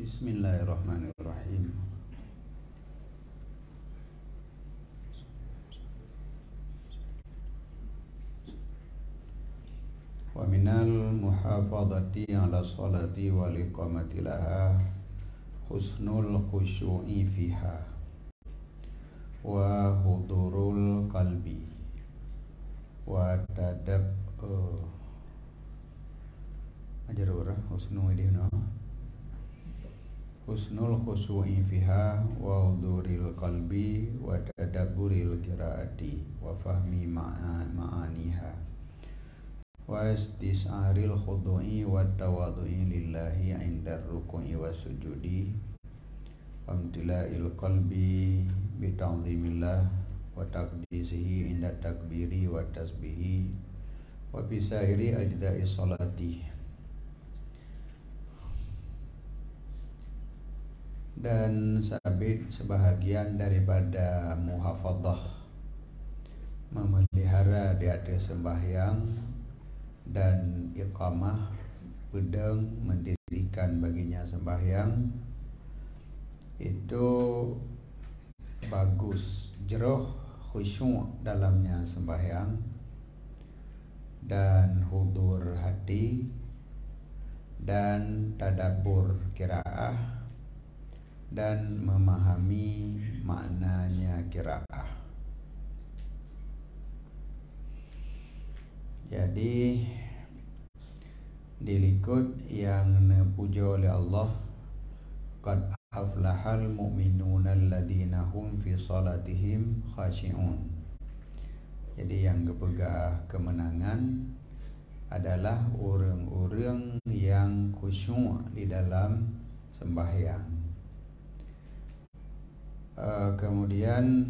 Bismillahirrahmanirrahim. Wa minal muhafadati ala salati wal iqamati laha husnul khusyu'i fiha wa hudurul qalbi wa tadab ajarura husnul idina husnul khusyu'i fiha wa huduril qalbi wa tadabburil qiraati wa fahmi ma'aniha wa istis'aril khudu'i wa tawadhu'i lillahi 'inda ruku'i wa sujudi wa imtila'il qalbi bi ta'zimillah wa taqdisihi 'inda takbiri wa tasbihi wa bisairi ajda'i sholati. Dan sabit sebahagian daripada muhafadzah, memelihara di atas sembahyang, dan iqamah, pedang mendirikan baginya sembahyang, itu bagus, jeroh khusyuk dalamnya sembahyang, dan hudur hati, dan tadabbur qiraah, dan memahami maknanya qiraah. Jadi dilikut yang dipuja oleh Allah, qad aflahal mu'minuna alladzina hum fi salatihim khashi'un. Jadi yang kepegah kemenangan adalah orang-orang yang khusyuk di dalam sembahyang. Kemudian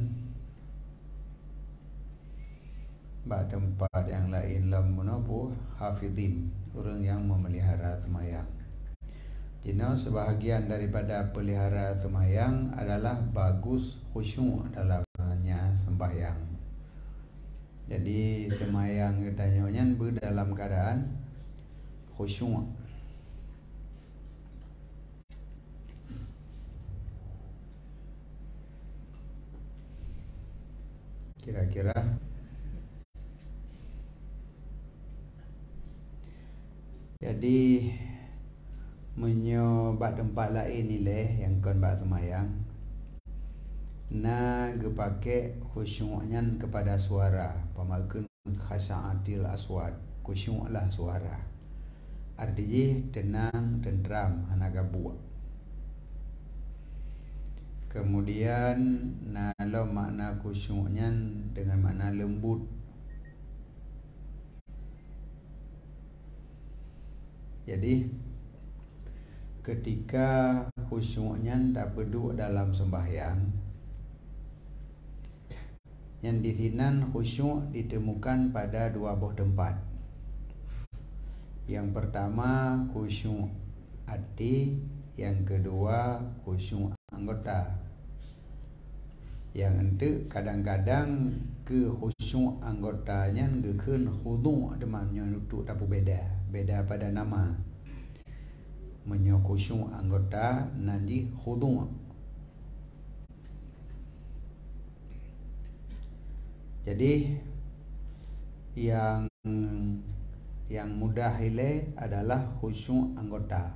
tempat yang lain lam menabuh hafidin, orang yang memelihara sembahyang. Jadi sebahagian daripada pelihara sembahyang adalah bagus khusyuk dalamnya sembahyang. Jadi sembahyang kita nyonya dalam keadaan khusyuk. Kira-kira jadi menyobat tempat lain nilai yang kon bak semayang na gepake khusyuknya kepada suara, pamakeun khasa'atil aswad, khusyuklah suara, artinya tenang, tentram, hanagabu. Kemudian nalo makna khusyuknya dengan makna lembut. Jadi ketika khusyuknya tak duduk dalam sembahyang, yang disinan khusyuk ditemukan pada dua buah tempat. Yang pertama khusyuk hati, yang kedua khusyuk anggota. Yang ente kadang-kadang ke khusyuk anggotanya gekeun khudu' temannya nutuk tapi beda pada nama. Menyo khusyuk anggota nanti khudu'. Jadi yang mudah ile adalah khusyuk anggota,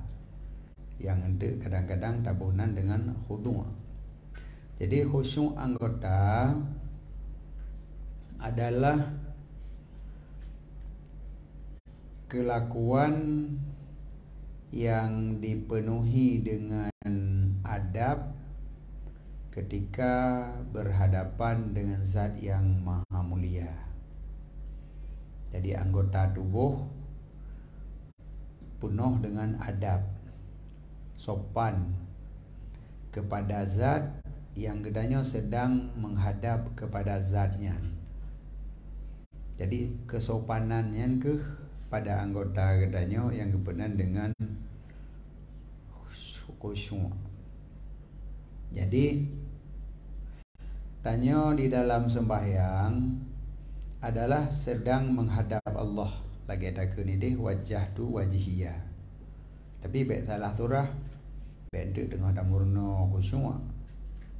yang ente kadang-kadang tabunan dengan khudu'. Jadi khusyuk anggota adalah kelakuan yang dipenuhi dengan adab ketika berhadapan dengan zat yang maha mulia. Jadi anggota tubuh penuh dengan adab, sopan kepada zat yang gedanya sedang menghadap kepada zatnya. Jadi kesopanannya pada anggota gedanya yang kepenan dengan khusyuk. Jadi tanya di dalam sembahyang adalah sedang menghadap Allah. Lagi ada kunidih wajah tu wajihiyah. Tapi baik salah surah Benda tengah dah murna khusyuk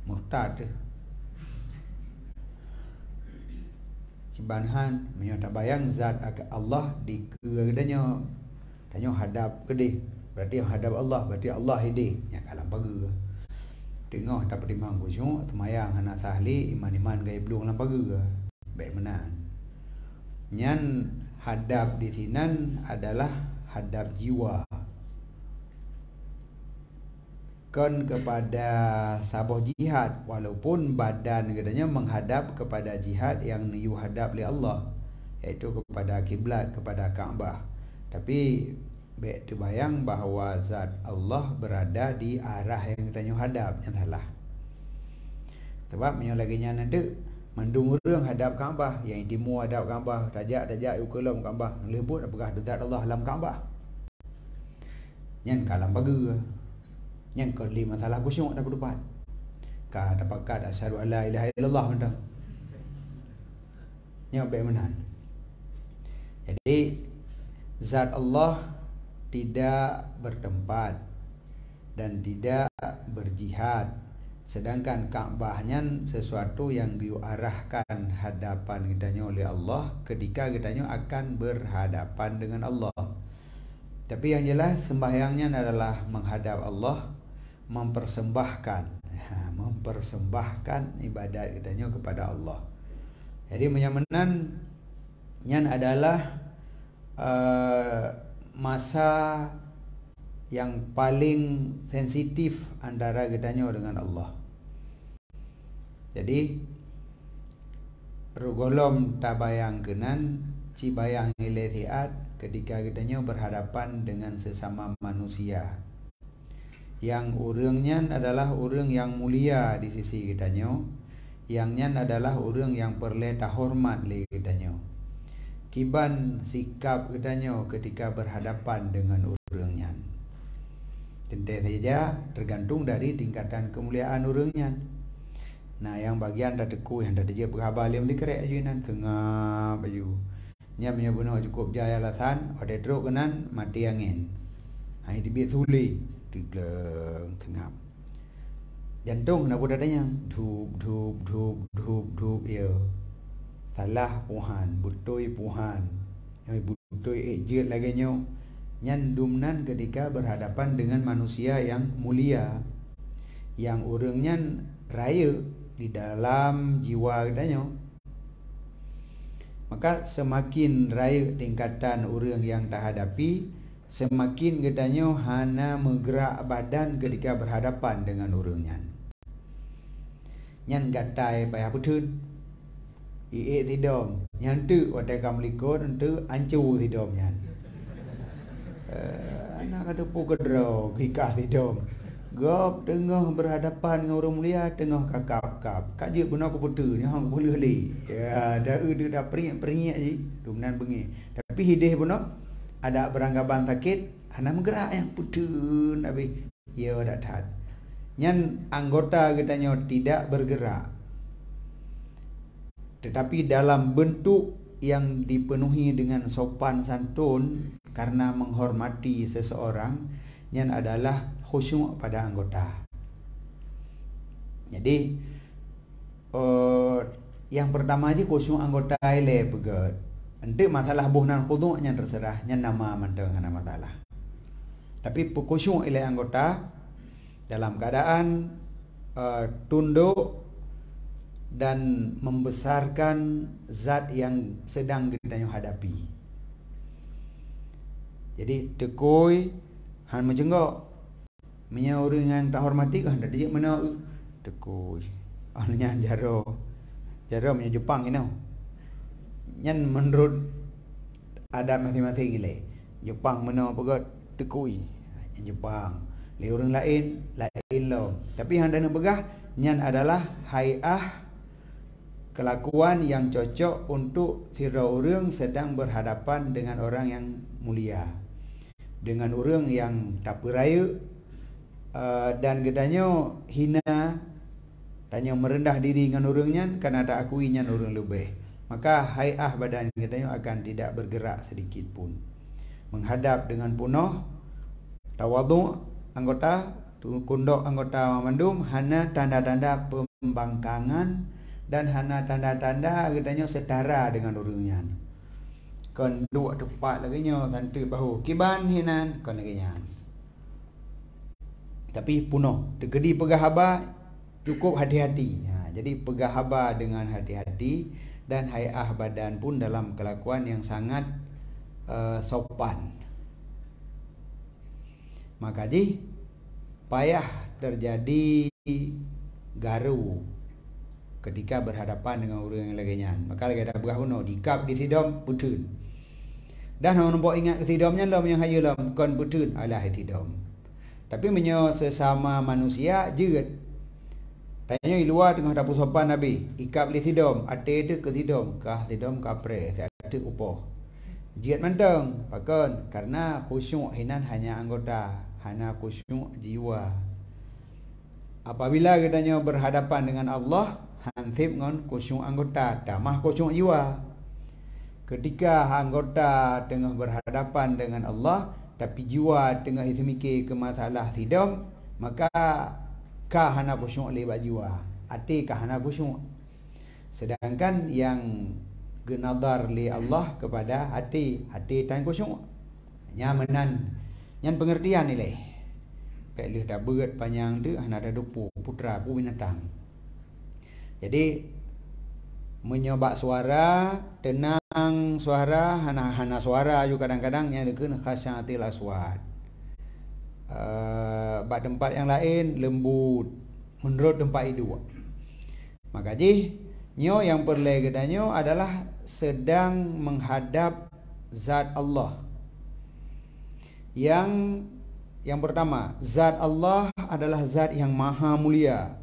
murtad tu. Cibanhan menyata bayang zat Allah di kedanya tanya hadap kedih. Berarti yang hadap Allah, berarti Allah hidih. Yang kalam paga. Tengah tak pedimang khusyuk semayang anak sahli iman-iman gaya belum lam paga. Baik menan. Nyan hadap di sinan adalah hadap jiwa. Kan kepada sabah jihad walaupun badan katanya menghadap kepada jihad yang you hadap oleh Allah, iaitu kepada kiblat, kepada Kaabah. Tapi baik terbayang bahawa zat Allah berada di arah yang katanya hadap, yang salah. Sebab menyolaginya nanti mandung orang hadap Kaabah, yang timur hadap Kaabah, tajak ukulum Kaabah, lebut apakah zat Allah dalam Kaabah. Yang kalam baga. Yang kelima masalah khusyuk dah berdebat. Ka dapat kad asyhadu alla ilaha illallah mentang. Yang baik menan. Jadi zat Allah tidak bertempat dan tidak berjihad, sedangkan Kaabahnya sesuatu yang diarahkan hadapan kitanya oleh Allah ketika kitanya akan berhadapan dengan Allah. Tapi yang jelas sembahyangnya adalah menghadap Allah, mempersembahkan ibadat kitanya kepada Allah. Jadi menyamanan nyan adalah masa yang paling sensitif antara kitanya dengan Allah. Jadi rugolom tabayang kenan cibayang iletiat ketika kitanya berhadapan dengan sesama manusia yang urangnya adalah urang yang mulia di sisi kitanya, yangnya adalah urang yang perlu hormat li kitanya. Kiban sikap kitanya ketika berhadapan dengan urangnya. Tentu saja tergantung dari tingkatan kemuliaan urangnya. Nah, yang bagian dah teku yang dah dia berkhabar dia mesti kerek ajunan tengah baju. Nya punya bunuh cukup jaya alasan, ada teruk kenan mati angin. Hai dibit suli. Digeleng tengap jantung nak buat adanya dhup ya salah puhan butoi puhan yang butoi ejit lagi nyo nyan dumnan ketika berhadapan dengan manusia yang mulia yang urangnya raya di dalam jiwa katanya. Maka semakin raya tingkatan urang yang tak hadapi, semakin katanya hana menggerak badan ketika berhadapan dengan urangnya. Nyan gatai payah putun. Iik tidom. Yang tu wadai kamlikon tu ancu tidom nyan. Anak kata pukedro kikah tidom. Gop tengah berhadapan dengan orang mulia, tengah kakap-kap. Kak je benar aku putu ni hang boleh li. Ya, dah dah peringat je. Dumnan bengi. Tapi hidih benar ada beranggapan sakit, hana menggerak yang putun habis. Ya dak tat. Nyan anggota katanya tidak bergerak. Tetapi dalam bentuk yang dipenuhi dengan sopan santun karena menghormati seseorang, nyan adalah khusyuk pada anggota. Jadi yang pertama aja khusyuk anggota ile pegat. Nanti masalah buhnan khudu' yang terserah, yang nama manteng hana masalah. Tapi khusyuk ilai anggota dalam keadaan tunduk dan membesarkan zat yang sedang kita hadapi. Jadi tekoi han menjenggok punya orang yang tak hormati kan tak dia mana tekoi. Ahnya jaro punya Jepang ini. Nyan menurut adat masing-masing ile. Jepang mana pegat tekui. Jepang. Le orang lain lo. Tapi yang dana begah nyan adalah haiah kelakuan yang cocok untuk sira orang sedang berhadapan dengan orang yang mulia. Dengan orang yang tak peraya dan gedanya hina, tanya merendah diri dengan orangnya kerana tak akuinya orang lebih. Maka haiah badan kita akan tidak bergerak sedikit pun. Menghadap dengan penuh tawaduk anggota tu kundok anggota memandum hana tanda-tanda pembangkangan dan hana tanda-tanda katanya setara dengan urungnya. Kon dua tepat lagi nya tantu bahu kiban hinan kon lagi nya. Tapi puno tegedi pegah haba cukup hati-hati. Jadi pegah haba dengan hati-hati dan hai'ah badan pun dalam kelakuan yang sangat sopan. Maka payah terjadi garu ketika berhadapan dengan orang yang lainnya. Maka lagi ada pegah puno dikap di sidom putun. Dan orang nampak ingat kesidomnya lam yang hayu lam kon putun alah sidom. Tapi menyo sesama manusia jeut. Tanya luar tengah dapur sopan Nabi. Ikap li sidom, ate tu ke sidom, kah sidom kapre, ate upoh. Jiat manteng, pakon karena khusyuk hinan hanya anggota, hanya khusyuk jiwa. Apabila katanya berhadapan dengan Allah, hansip ngon khusyuk anggota, tamah khusyuk jiwa. Ketika anggota tengah berhadapan dengan Allah, tapi jiwa tengah mikir ke masalah sidom, maka kah hana khusyuk lebat jiwa, ati kah hana khusyuk. Sedangkan yang genadar li Allah kepada hati tan khusyuk. Nyamanan, nyan pengertian nilai. Pelih dah berat panjang tu hana ada dupu putra ku binatang. Jadi menyobak suara, tenang suara, hana suara juga kadang-kadang yang dekeun khasyatil aswat. Bak tempat yang lain lembut menurut tempat itu. Maka nyo yang perlu kedanyo adalah sedang menghadap zat Allah. Yang pertama, zat Allah adalah zat yang maha mulia.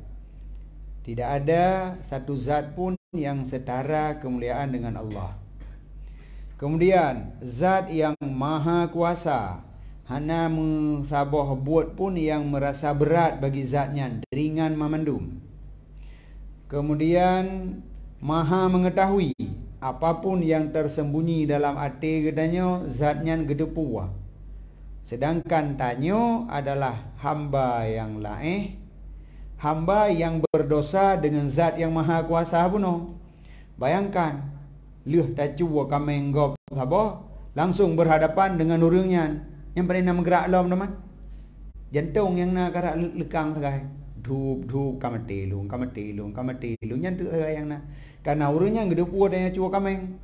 Tidak ada satu zat pun yang setara kemuliaan dengan Allah. Kemudian zat yang maha kuasa. Hana musabah buat pun yang merasa berat bagi zatnya, ringan memandum. Kemudian maha mengetahui apapun yang tersembunyi dalam hati gedanya, zatnya gedepuah. Sedangkan tanyo adalah hamba yang laeh, hamba yang berdosa dengan zat yang maha kuasa puno. Bayangkan, lih tacuwa kamenggop sabah langsung berhadapan dengan urungnya. Yang paling nak menggerak lom teman. Jantung yang nak gerak lekang segai. Dhup kamati lung yang tu yang nak. Karena urungnya gedepu dan cua kameng.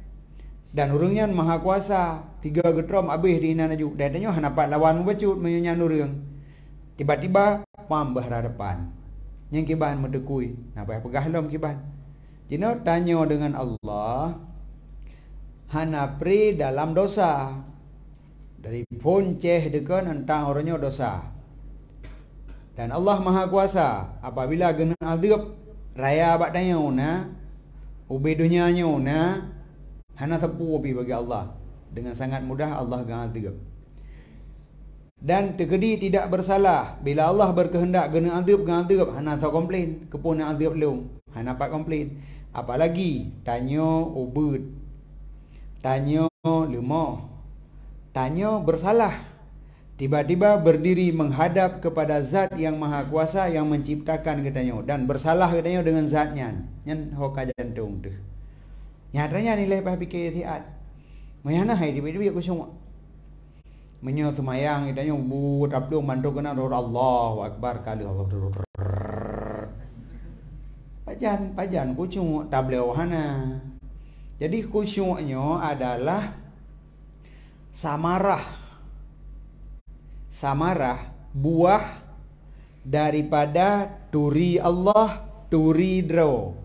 Dan urungnya maha kuasa. 3 getrom habis di inan aju. Dan tanya hanapat lawan bacut menyanyi urung. Tiba-tiba pam berhadapan. Yang kiban mendekui. Nampak pegah lom kiban. Jino tanya dengan Allah. Hanapri dalam dosa. Dari ponceh dekan tentang orangnya dosa. Dan Allah maha kuasa. Apabila kena azab raya abadnya na ubi dunianya na hana tepu ubi bagi Allah. Dengan sangat mudah Allah akan azab. Dan tegedi tidak bersalah. Bila Allah berkehendak kena azab hana tak komplain. Kepun nak azab long hana pak komplain. Apalagi tanya ubud, tanya lemah, tanya bersalah, tiba-tiba berdiri menghadap kepada zat yang maha kuasa yang menciptakan katanya dan bersalah katanya dengan zatnya. Yang hoka jantung tu. Nyatanya nilai bah fikir tiat. Mayana hai tiba-tiba aku semua. Menyo semayang katanya bu taplung manduk kena Allahu akbar kali Allah. Pajan kucung tableu hana. Jadi khusyuknya adalah samarah buah daripada turi Allah, turi dro.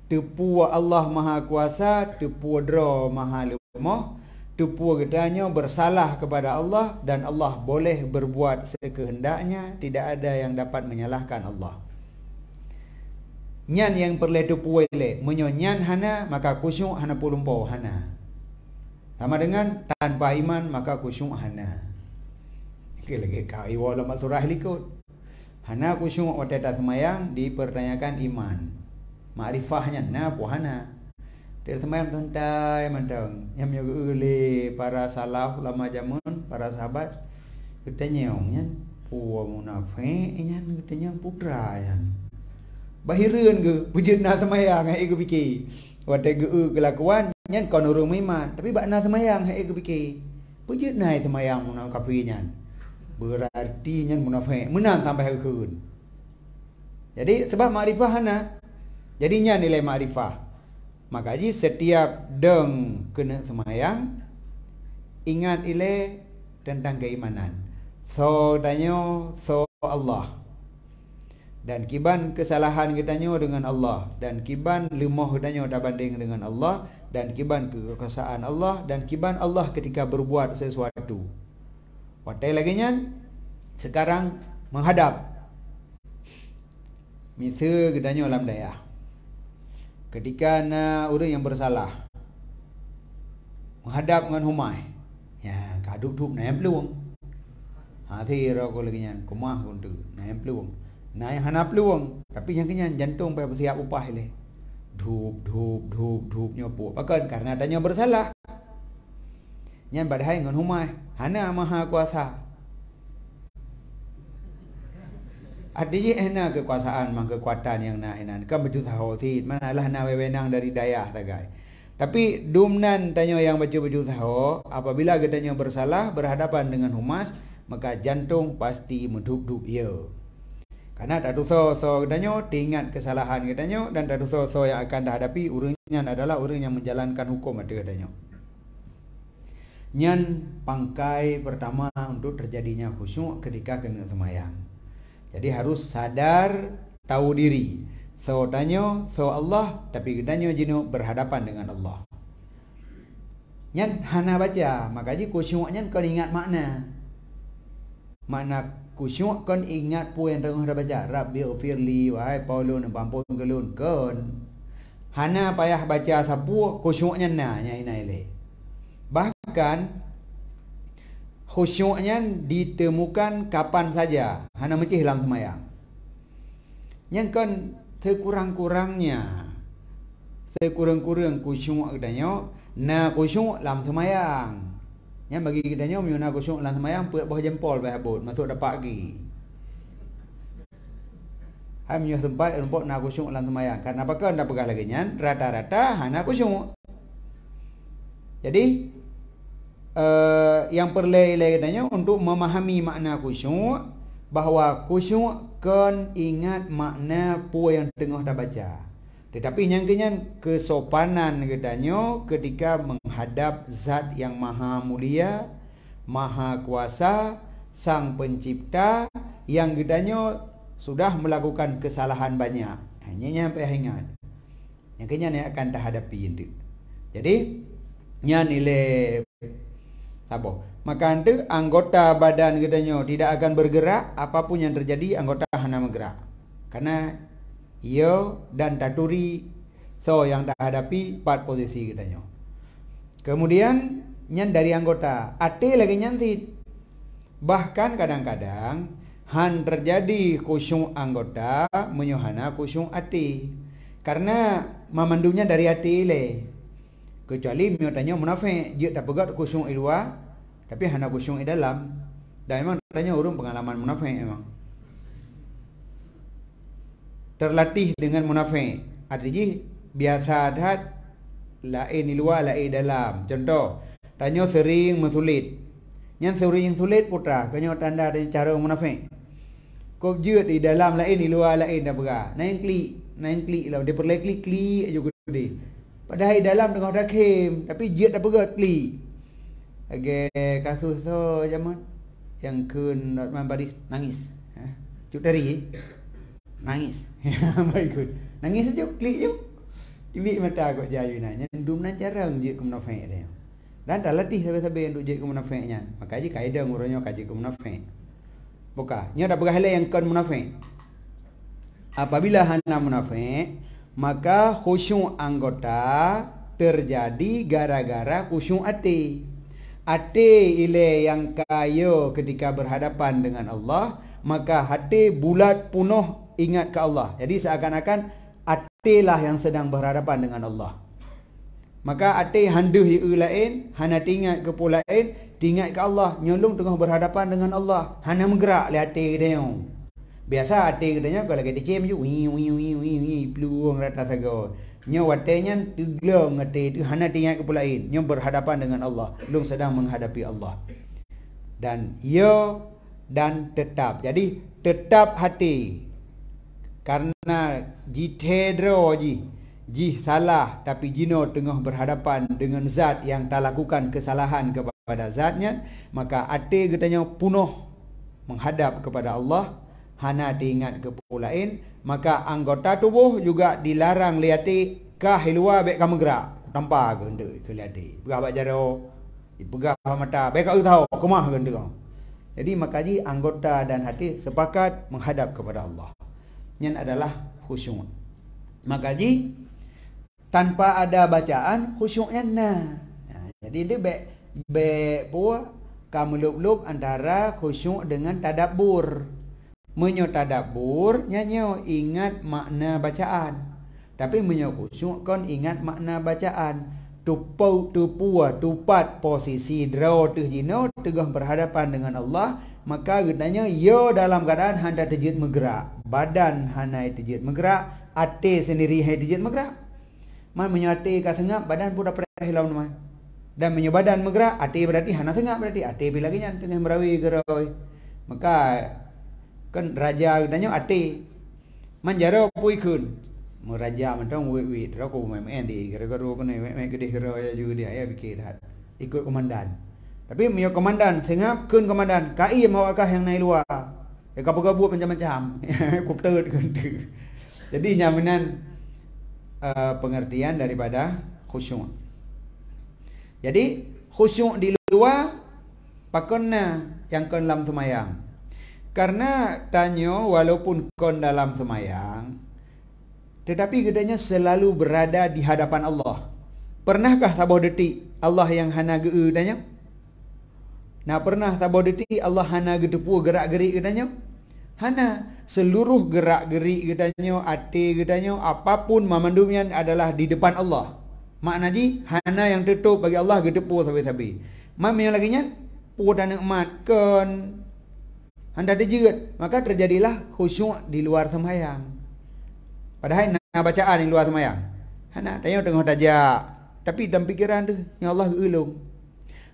Tepu Allah maha kuasa, tepu dro maha lemah. Tepu gedanya bersalah kepada Allah dan Allah boleh berbuat sekehendaknya, tidak ada yang dapat menyalahkan Allah. Nyan yang perlu tepu ele, menyonyan hana maka khusyuk hana pulumpau hana. Sama dengan tanpa iman maka khusyuk hana. Lagi kau iwala surah likut. Hana khusyuk wateta semayang dipertanyakan iman. Makrifahnya na puhana. Dia semayang tentai mantang. Yang menyogi para salaf lama jamun, para sahabat ketanyongnya. Puan munafik nyan katanya putra yan. Bahireun ke wujudna semayang hai ke fikir. Watai ge kelakuan nyan kon urang iman, tapi bakna semayang hai ke fikir. Wujudna semayang munafik kafir nyan. Berarti nyan munafik menang sampai hari keun. Jadi sebab makrifah hana. Jadinya nilai makrifah. Maka ji setiap deng kena semayang ingat ile tentang keimanan. So danyo so Allah. Dan kiban kesalahan kitanyo dengan Allah, dan kiban lemah kitanyo tak banding dengan Allah, dan kiban kekuasaan Allah, dan kiban Allah ketika berbuat sesuatu. Watai lagi nyan sekarang menghadap. Misal kitanyo alam daya. Ketika na orang yang bersalah menghadap dengan humai, ya kaduk duk naik peluang. Hati ra ko lagi nyan kumah pun tu naik peluang. Naik hana peluang, tapi yang kenyan jantung pai bersiap upah le. Dhup nyopo. Bahkan karena adanya bersalah. Nyan badai dengan humai, hana maha kuasa. Adanya ena kekuasaan mang kekuatan yang na enan kan betul tahu si manalah na wewenang dari dayah tagai. Tapi dumnan tanyo yang betul tahu apabila gedanya bersalah berhadapan dengan humas maka jantung pasti menduk-duk ia. Karena tak dosa so gedanyo diingat kesalahan gedanyo dan tak dosa so yang akan dihadapi urangnya adalah orang yang menjalankan hukum ada gedanyo. Nyan pangkai pertama untuk terjadinya khusyuk ketika kena semayang. Jadi harus sadar, tahu diri. So danyo, so Allah, tapi gedanyo jino berhadapan dengan Allah. Nyan hana baca, makanya khusyuknya kau ingat makna. Makna khusyuk kon ingat pu yang tengah dah baca. Rabbi ghfirli wahai Paulun ampun kelun kon. Hana payah baca sapu khusyuknya na nya inaile. Bahkan khusyuknya ditemukan kapan saja. Hana mecih dalam semayang. Yang kan sekurang-kurangnya sekurang-kurang khusyuk katanya na khusyuk dalam semayang. Yang bagi katanya miuna khusyuk dalam semayang puak bawah jempol bae habut masuk dapat lagi. Hai miuna sempat empok na khusyuk dalam semayang. Karena apa kan dah pegang lagi nyan rata-rata hana khusyuk. Jadi yang perlu katanya untuk memahami makna khusyuk bahawa khusyuk kan ingat makna pu yang tengah dah baca. Tetapi yang kenyan kesopanan katanya ketika menghadap zat yang maha mulia, maha kuasa, sang pencipta yang katanya sudah melakukan kesalahan banyak. Hanya nyampe ingat. Yang kenyan yang akan terhadapi itu. Jadi nya nilai apa? Maka itu anggota badan katanya tidak akan bergerak, apapun yang terjadi anggota hanya bergerak. Karena ia dan taturi so yang dah hadapi 4 posisi katanya. Kemudian nyan dari anggota ate lagi nyantit. Bahkan kadang-kadang han terjadi khusyuk anggota menyohana khusyuk ate. Karena memandunya dari ate le. Kecuali mio tanya munafik, dia tak pegat khusyuk di luar, tapi hanya khusyuk di dalam. Dan memang tanya urung pengalaman munafik memang. Terlatih dengan munafik. Artinya biasa adat lain di luar, lain dalam. Contoh, tanya sering mensulit. Yang sering sulit putra, kanya tanda dan cara munafik. Kau jut di dalam lain di luar lain dah berah. Naik klik lah. Dia perlu klik juga dia. Padahal dalam tengah dah kem, tapi jet dah berat klik. Lagi kasus so zaman yang kun Ratman Baris nangis. Cuk dari nangis. Baik good. Nangis saja klik je. Ibi mata kau jayu nanya. Dum nan jarang je ke munafik dia. Dan tak latih sampai-sampai untuk je ke munafiknya. Makanya kaedah ngurangnya kaji ke munafik. Buka, nya dah berhala yang kon munafik. Apabila hana munafik, maka khusyuk anggota terjadi gara-gara khusyuk ati. Ati ile yang kaya ketika berhadapan dengan Allah, maka hati bulat penuh ingat ke Allah. Jadi seakan-akan atilah yang sedang berhadapan dengan Allah. Maka ati handuh iu lain, hana ingat ke pula lain, Tingat ke Allah, nyolong tengah berhadapan dengan Allah. Hana menggerak le hati dia. Biasa hati katanya kalau kita cem je wi peluang rata saga. Nya watenya teglong hati itu hana tingat ke pulain. Nya berhadapan dengan Allah, long sedang menghadapi Allah. Dan dan tetap. Jadi tetap hati. Karena jitedro ji salah tapi jino tengah berhadapan dengan zat yang tak lakukan kesalahan kepada zatnya, maka hati katanya penuh menghadap kepada Allah, hana diingat ke pulain, maka anggota tubuh juga dilarang liati kah luar baik kamu gerak tanpa genda ke liati. Pegah bak jaro, pegah mata, baik kau tahu kemah genda. Jadi maka anggota dan hati sepakat menghadap kepada Allah. Yang adalah khusyuk. Maka tanpa ada bacaan khusyuknya jadi dia pun kamu luk antara khusyuk dengan tadabbur. Menyo tadabbur nyanyo ingat makna bacaan. Tapi menyo khusyuk kon ingat makna bacaan. Tupat posisi draw tu jino tegah berhadapan dengan Allah, maka gendanya yo dalam keadaan handa terjit menggerak, badan hana terjit menggerak, ate sendiri hai terjit menggerak. Man menyate ka sengap, badan pun dapat hilau man. Dan menyebadan menggerak, ate berarti hana sengap, berarti ate bila lagi nyan tengah merawi geroi. Maka kan raja gendanya ate manjaro pui kun. Meraja mentang wit terus aku main di gara-gara kan main gede hero juga dia ya bikin ikut komandan. Tapi mio komandan sengap kun komandan KI mawakah yang naik luar. Ya gabut-gabut macam-macam. Kopter kan tu. Jadi nyaminan pengertian daripada khusyuk. Jadi khusyuk di luar pakonna yang kon dalam semayang. Karena tanyo walaupun kon dalam semayang, tetapi gedanya selalu berada di hadapan Allah. Pernahkah sabuh detik Allah yang hana geu danya? Nah, pernah sabuh detik Allah hana gedepu gerak-gerik gedanya? Hana. Seluruh gerak-gerik gedanya, ati gedanya, apapun mamandumnya adalah di depan Allah. Maknanya hana yang tutup bagi Allah gedepu sabi-sabi. Mam yang laginya pu dan nikmat kon handa dejeut, maka terjadilah khusyuk di luar sembahyang. Padahal nak bacaan yang luar semayang. Hana tanya tengah tajak. Tapi dalam fikiran tu, yang Allah gelung.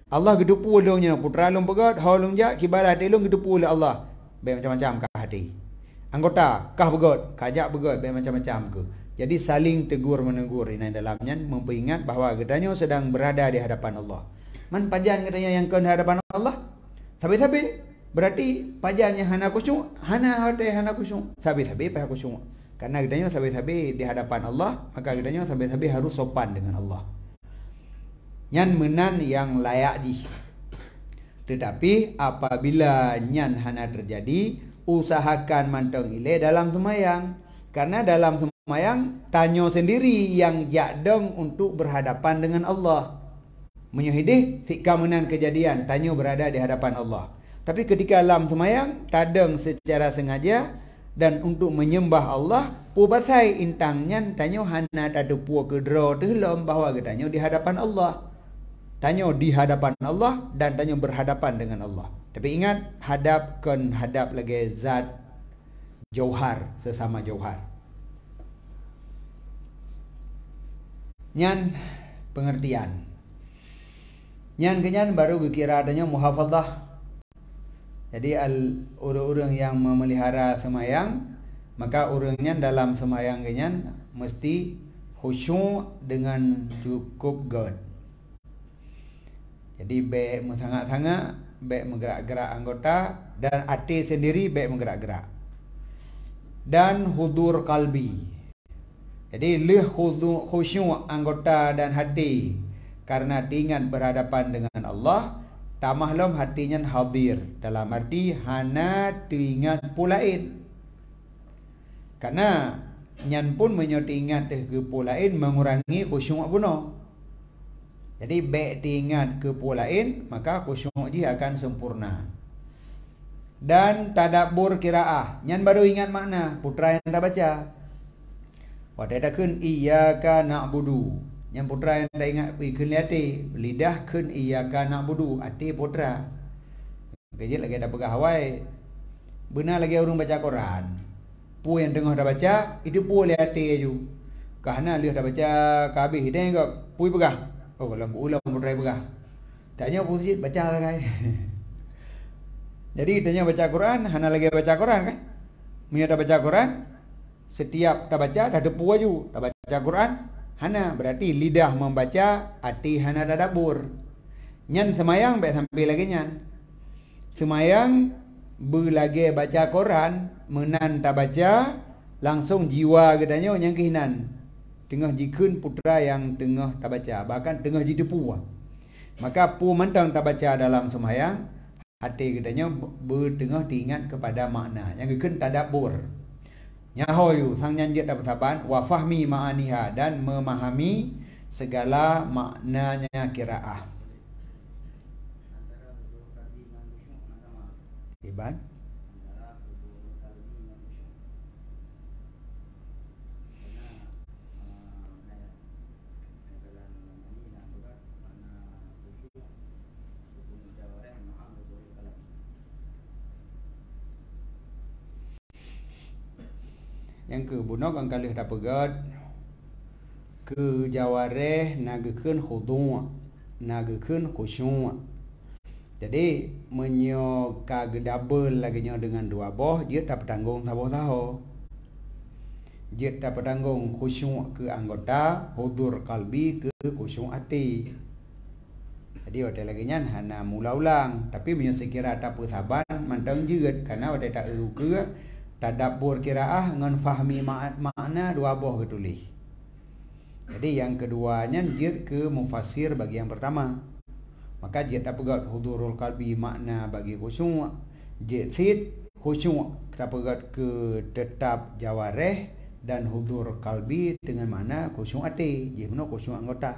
Allah gedepu ulungnya. Putra lung pegat, haulung jak, kibalah hati lung gedepu oleh Allah. Baik macam-macam kah hati. Anggota, kah pegat, kajak pegat, baik macam-macam ke. Jadi saling tegur-menegur. Ini dalamnya memperingat bahawa gedanya sedang berada di hadapan Allah. Man pajan katanya yang ke hadapan Allah? Sabi-sabi. Berarti pajannya hana khusyuk, hana hati hana khusyuk. Sabi-sabi pahak khusyuk. Karena gedanya sabi-sabi di hadapan Allah, maka gedanya sabi-sabi harus sopan dengan Allah. Nyan menan yang layak ji. Tetapi apabila nyan hana terjadi, usahakan mantong ile dalam semayang. Karena dalam semayang tanyo sendiri yang jadong untuk berhadapan dengan Allah. Menyuhidih sika menan kejadian tanyo berada di hadapan Allah. Tapi ketika dalam semayang tadeng secara sengaja dan untuk menyembah Allah, pubasai intangnya tanyo hana tadupu kedro telom bahawa tanyo di hadapan Allah. Tanyo di hadapan Allah dan tanyo berhadapan dengan Allah. Tapi ingat, hadap lagi zat jauhar, sesama jauhar. Nyan pengertian. Nyan kenyan baru kira adanya muhafadzah. Jadi orang-orang yang memelihara semayang, maka orangnya dalam semayang kenyan mesti khusyuk dengan cukup god. Jadi baik sangat-sangat, baik menggerak-gerak anggota dan hati sendiri baik menggerak-gerak. Dan hudur kalbi. Jadi khusyuk anggota dan hati karena diingat berhadapan dengan Allah. Tamahlom hatinya hadir. Dalam arti hana teringat pulain. Karena nyan pun menyotingat ke pulain mengurangi khusyuk puno. Jadi baik diingat ke pulain, maka khusyuk dia akan sempurna. Dan tadabbur qiraah. Nyan baru ingat makna. Putra yang dah baca. Wadai takun iyyaka na'budu. Yang putra yang tak ingat ikun hati. Lidah kun iyyaka na'budu. Hati putra. Kejit lagi ada pegah Hawaii. Benar lagi orang baca Quran. Pu yang tengah dah baca, itu pu oleh hati je. Kerana dia dah baca kabeh dia ke pu pegah. Oh kalau ulang putra pegah. Tanya posisi baca lah kan. Jadi tanya baca Quran, hana lagi baca Quran kan? Punya dah baca Quran, setiap dah baca dah depu aju. Dah baca Quran, hana berarti lidah membaca, hati hana dah dabur. Nyan semayang baik sampai lagi nyan. Semayang berlagi baca Quran, menan tak baca, langsung jiwa katanya yang kehinan. Tengah jikun putra yang tengah tak baca, bahkan tengah jidepu. Maka pu mentang tak baca dalam semayang, hati katanya bertengah diingat kepada makna. Yang kekun tadabbur. Nyahoyu sang nyanjit dapat saban wa fahmi ma'aniha, dan memahami segala maknanya qiraah. Iban yang ke bunok ang kalih dah pegat ke jawareh nagakeun khudu', nagakeun khusyuk. Jadi menyo kagedabel lagi nya dengan dua boh, dia tak bertanggung tahu. Dia tak bertanggung khusyuk ke anggota, hudur kalbi ke khusyuk hati. Jadi ada lagi nya hana mula ulang, tapi menyo sekira tak saban mantang jeut karena ada tak ke tadabbur qiraah ngan fahmi makna dua boh ketulih. Jadi yang keduanya dia ke mufassir bagi yang pertama. Maka dia tak pegat hudurul qalbi makna bagi khusyuk. Dia sit khusyuk tak pegat ke tetap jawareh dan hudur qalbi dengan makna khusyuk hati. Dia mana khusyuk anggota.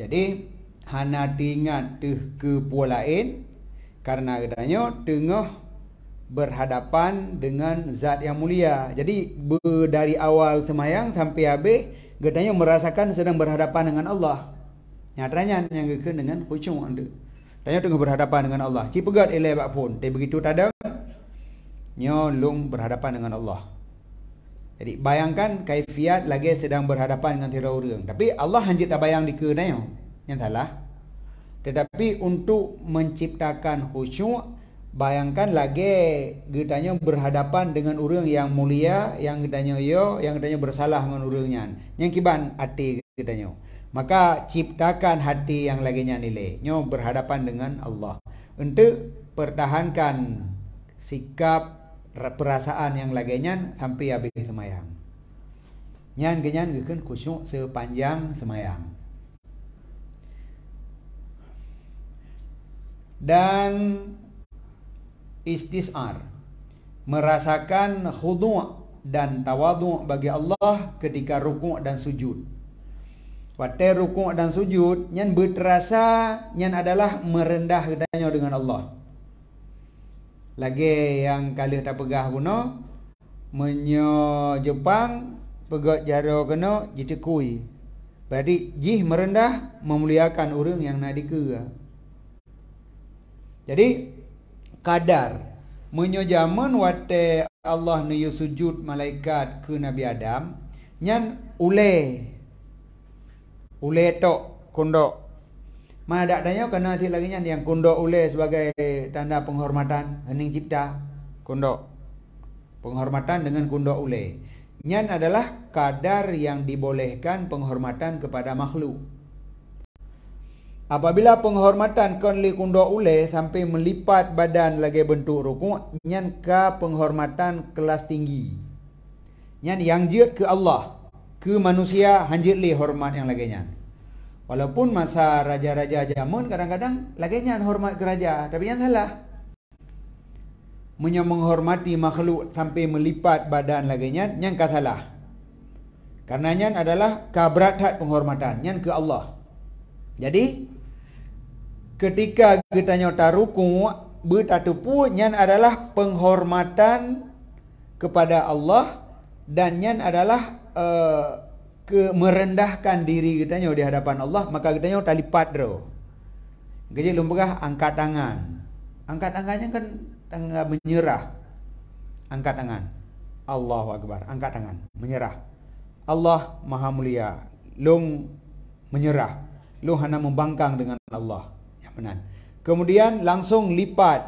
Jadi hana diingat ke puan lain karena katanya tengah berhadapan dengan zat yang mulia. Jadi dari awal semayang sampai habis katanya merasakan sedang berhadapan dengan Allah. Nyatanya yang kekeh dengan khusyuk anda. Tanya tengah berhadapan dengan Allah. Ci pegat eleh bak pun. Tapi begitu tada nyolong berhadapan dengan Allah. Jadi bayangkan kaifiat lagi sedang berhadapan dengan tiada orang. Tapi Allah hanjit tak bayang di kenanya. Yang salah. Tetapi untuk menciptakan khusyuk, bayangkan lagi katanya berhadapan dengan orang yang mulia, yang katanya yang katanya bersalah dengan orangnya. Yang kiban hati katanya. Maka ciptakan hati yang laginya nilai. Nyo berhadapan dengan Allah. Untuk pertahankan sikap perasaan yang laginya sampai habis semayang. Nyan kenyan gekeun khusyuk sepanjang semayang. Dan istisar, merasakan khudu' dan tawadhu' bagi Allah ketika rukuk dan sujud. Pada rukuk dan sujud nyan berterasa nyan adalah merendah katanya dengan Allah. Lagi yang kali tak pegah guna menyo Jepang pegat jaro kena jitekui. Berarti jih merendah memuliakan orang yang nak dikira. Jadi kadar menyo zaman wate Allah nu sujud malaikat ke Nabi Adam nyan ule tok kondok. Mana dak tanya kena hati lagi nyan yang kondok ule sebagai tanda penghormatan hening cipta kondok. Penghormatan dengan kondok ule. Nyan adalah kadar yang dibolehkan penghormatan kepada makhluk. Apabila penghormatan kon li kundok ule sampai melipat badan lagi bentuk rukuk, nyan ka penghormatan kelas tinggi. Nyan yang jeut ke Allah, ke manusia hanjit li hormat yang lagi nyan. Walaupun masa raja-raja jamun kadang-kadang lagi nyan hormat ke raja, tapi nyan salah. Menghormati makhluk sampai melipat badan lagi nyan ka salah. Karena nyan adalah kabrathat penghormatan, nyan ke Allah. Jadi ketika kita nyota ruku bertatupu nyan adalah penghormatan kepada Allah, dan nyan adalah merendahkan diri kita di hadapan Allah, maka kita talipat dro. Jadi lumpurah angkat tangan. Angkat tangannya kan tangga menyerah. Angkat tangan. Allahu Akbar. Angkat tangan. Menyerah. Allah Maha Mulia. Long menyerah. Long hanya membangkang dengan Allah. Yang benar. Kemudian langsung lipat.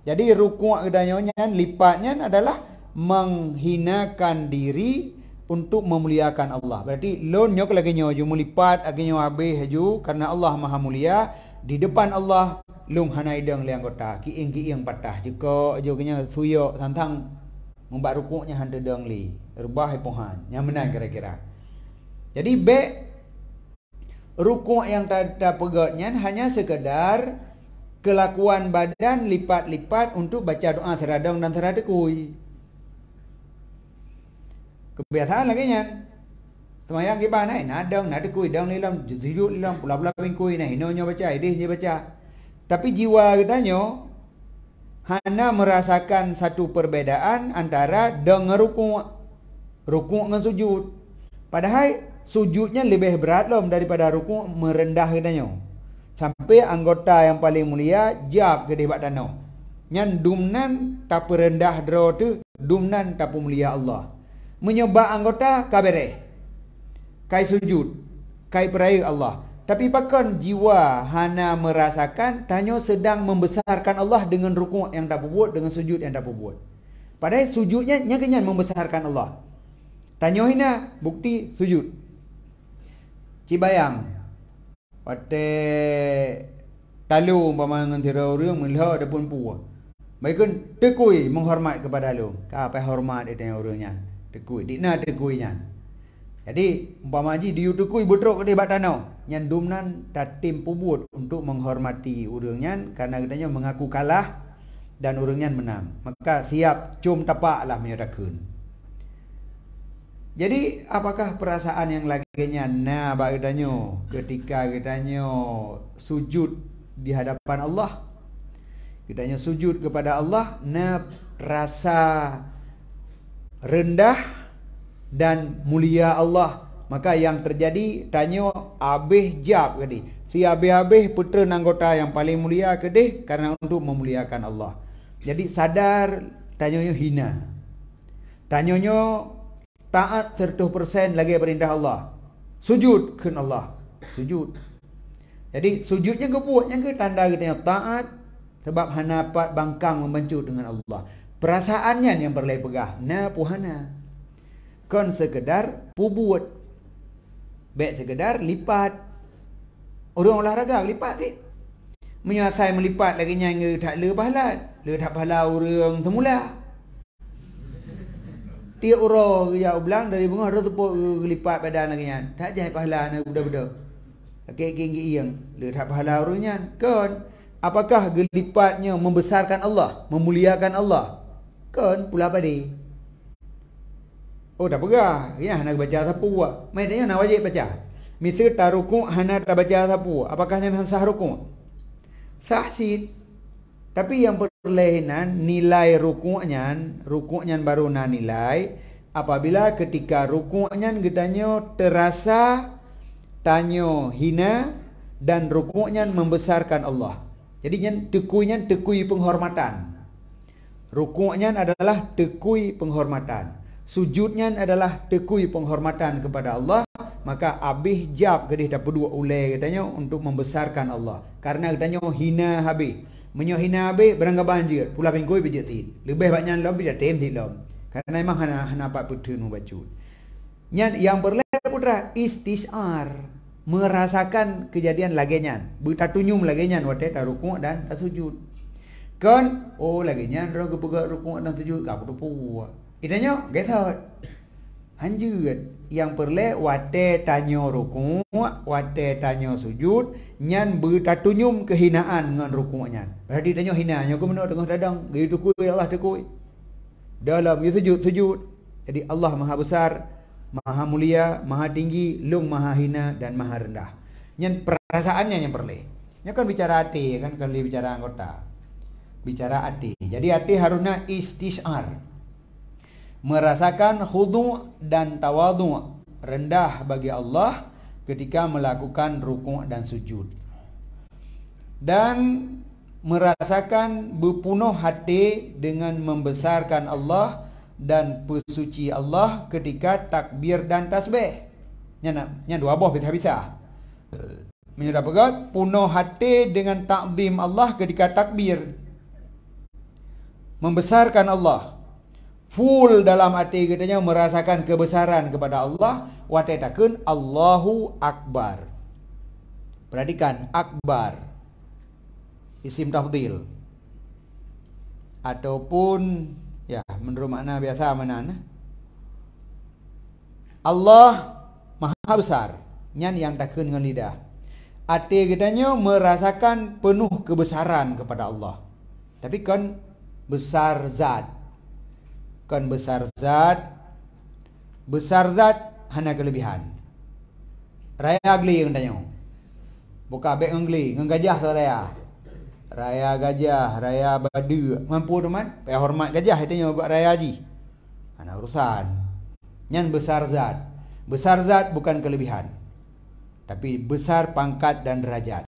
Jadi rukuk kedanya lipatnya adalah menghinakan diri untuk memuliakan Allah. Berarti long nyok lagi nyoju melipat lagi nyo habis haju karena Allah Maha Mulia. Di depan Allah lung hanai deng liang kota kiing patah jika jognya suyok tantang membuat rukuknya hande deng li rubah pohan yang benar kira-kira. Jadi rukuk yang tak pegotnya hanya sekedar kelakuan badan lipat-lipat untuk baca doa seradong dan seradekui. Kebiasaan lagi nya. Semayang kita naik nadang nadekui dang lilam jujur lilam pula-pula pingkui nah hinonya baca idihnya baca. Tapi jiwa kitanya hanya merasakan satu perbedaan antara dengan rukuk dengan sujud. Padahal sujudnya lebih berat loh daripada rukuk merendah kitanya. Sampai anggota yang paling mulia jab ke debat tanah. Nyan dumnan tak rendah dro tu dumnan tak mulia Allah. Menyembah anggota kabere. Kai sujud, kai peraya Allah. Tapi bahkan jiwa hana merasakan tanya sedang membesarkan Allah dengan rukuk yang tak berbuat, dengan sujud yang tak berbuat. Padahal sujudnya nyakenyan membesarkan Allah. Tanya hina bukti sujud. Cibayang. Pate talu umpama ngan tira urang melah ada pun puah. Baikun tekui menghormat kepada lu. Ka apa hormat dia urangnya. Tekui, dikna tekuinya. Jadi umpama haji diu tekui betrok ke debat tanah. Nyan dumnan tatim pubut untuk menghormati urangnya karena katanya mengaku kalah dan urangnya menang. Maka siap cum tapaklah menyerahkan. Jadi apakah perasaan yang laginya nah bagi katanya ketika katanya sujud di hadapan Allah? Katanya sujud kepada Allah nah rasa rendah dan mulia Allah. Maka yang terjadi tanya abih jab kedi. Si abih-abih putra anggota yang paling mulia kedi karena untuk memuliakan Allah. Jadi sadar tanyanya hina. Tanyanya taat 100% lagi perintah Allah. Sujud ke Allah. Sujud. Jadi sujudnya kebuatnya ke tanda katanya taat sebab hanapat bangkang membencut dengan Allah. Perasaannya yang berlai pegah. Na puhana. Kon sekedar pubut. Baik sekedar lipat. Orang olahraga lipat sih. Menyasai melipat lagi nyanyi tak le pahala. Le tak pahala orang semula. Tiap orang ya ulang dari bunga ada tepuk lipat badan lagi nyan. Tak jahit pahala nak budak-budak. Okey yang le tak pahala orangnya. Kon apakah gelipatnya membesarkan Allah, memuliakan Allah? Kon pula padi. Oh dah pegah. Ya nak baca sapu. Mainnya nak wajib baca. Misal tarukuk hana tak baca sapu. Apakah yang sah rukuk? Sah sid. Tapi yang berlainan nilai rukuknya baru na nilai apabila ketika rukuknya kitanya terasa tanya hina dan rukuknya membesarkan Allah. Jadi yang tekui penghormatan. Rukuknya adalah tekui penghormatan. Sujudnya adalah tekui penghormatan kepada Allah. Maka abih jab kedih dah berdua ulai katanya untuk membesarkan Allah. Karena katanya hina habis. Menyohina habis berangkat banjir. Pula pinggui pijak tin. Lebih banyak lom pijak tem tin lom. Karena memang hana pak putun membacut. Yang berlaku putra istisar. Merasakan kejadian laginya. Bertatunyum laginya. Wadah tak rukuk dan tak sujud. Kan? Oh laginya. Orang kepegak rukuk dan sujud. Gak perlu puas. Itanya gesot. Hanjut yang perle wate tanyo rukuk, wate tanyo sujud, nyan bertatunyum kehinaan dengan rukuknya. Berarti tanyo hinanya ku menuk tengah dadang, gitu ku Allah tekui. Dalam sujud. Jadi Allah Maha Besar, Maha Mulia, Maha Tinggi, lung Maha Hina dan Maha Rendah. Nyan perasaannya yang perle. Nya kan bicara hati kan kali bicara anggota. bicara hati. Jadi hati harusnya istishar, merasakan khudu' dan tawadhu', rendah bagi Allah ketika melakukan rukuk dan sujud, dan merasakan berpenuh hati dengan membesarkan Allah dan bersuci Allah ketika takbir dan tasbih. Nya dua boh bisa. Menyerap pegat penuh hati dengan takdim Allah ketika takbir, membesarkan Allah full dalam hati katanya, merasakan kebesaran kepada Allah. Watetakeun Allahu Akbar. Perhatikan, akbar isim tafdhil ataupun ya menurut makna biasa mana Allah Maha Besar, nyan yang takeun dengan lidah. Hati katanya merasakan penuh kebesaran kepada Allah. Tapi kan besar zat, kan besar zat hana kelebihan. Raya agli yang tanya, buka beg angli ngan gajah tu raya gajah, raya badu, mampu teman payah hormat gajah tanya buat raya haji. Ana urusan nyan besar zat bukan kelebihan, tapi besar pangkat dan derajat.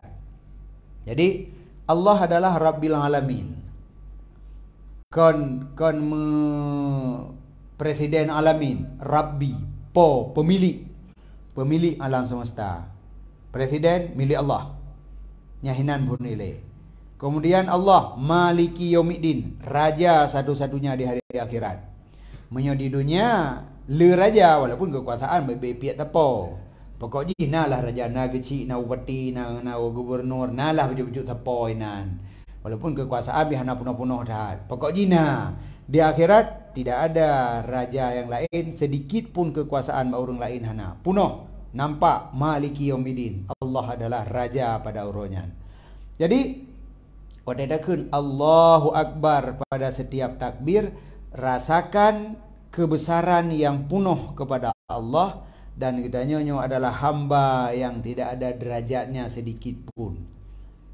Jadi Allah adalah Rabbil Alamin. Presiden alamin, Rabbi, pemilik alam semesta. Presiden milik Allah, nyahinan pun ilai. Kemudian Allah Maliki Yaumiddin, raja satu-satunya di hari akhirat. Menyo di dunia le raja, walaupun kekuasaan bepiat tepo. Pokok ji nalah raja na kecil, na bupati, na gubernur, nalah baju-baju tepo inan. Walaupun kekuasaan bihana punoh-punoh dah. Pokok jina di akhirat tidak ada raja yang lain, sedikit pun kekuasaan orang lain hana. Punoh nampak Maliki Yaumiddin. Allah adalah raja pada urunyan. Jadi wadadakeun Allahu Akbar pada setiap takbir, rasakan kebesaran yang penuh kepada Allah, dan kitanya adalah hamba yang tidak ada derajatnya sedikit pun.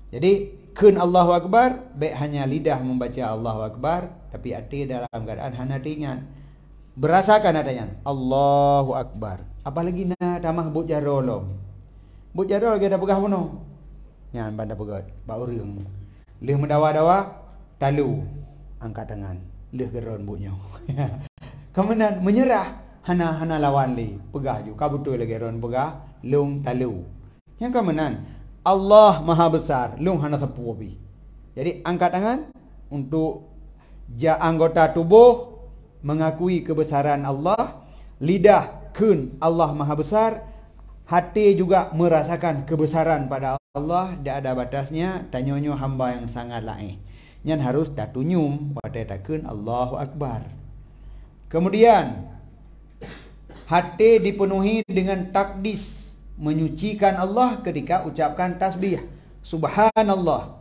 Jadi kun Allahu Akbar, baik hanya lidah membaca Allahu Akbar, tapi hati dalam keadaan hana ringan. Berasakan adanya Allahu Akbar. Apalagi na tamah buk jarolom. Buk jarol kita pegah puno. Nyan banda pegat, bau reung. Leh mendawa-dawa, talu angkat tangan. Leh geron buknya. Kemudian menyerah, hana lawan li, pegah ju. Kabutul lagi geron pegah, lung talu. Yang kemudian Allah Maha Besar, lung hana sapu bi. Jadi angkat tangan untuk anggota tubuh mengakui kebesaran Allah, lidah kun Allah Maha Besar, hati juga merasakan kebesaran pada Allah, tidak ada batasnya, tanyonyo hamba yang sangat lain. Nyan harus datunyum pada takun Allahu Akbar. Kemudian hati dipenuhi dengan takdis, menyucikan Allah ketika ucapkan tasbih Subhanallah.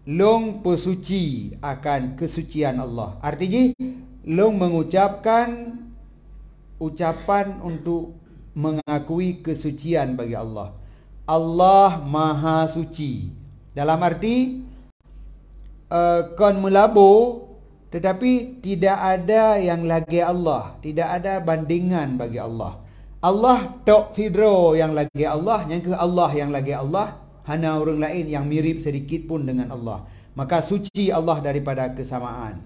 Long pesuci akan kesucian Allah. Artinya long mengucapkan ucapan untuk mengakui kesucian bagi Allah. Allah Maha Suci. Dalam arti kon melabo, tetapi tidak ada yang lagi Allah, tidak ada bandingan bagi Allah. Allah tok sidro yang lagi Allah, yang ke Allah yang lagi Allah, hana orang lain yang mirip sedikit pun dengan Allah. Maka suci Allah daripada kesamaan.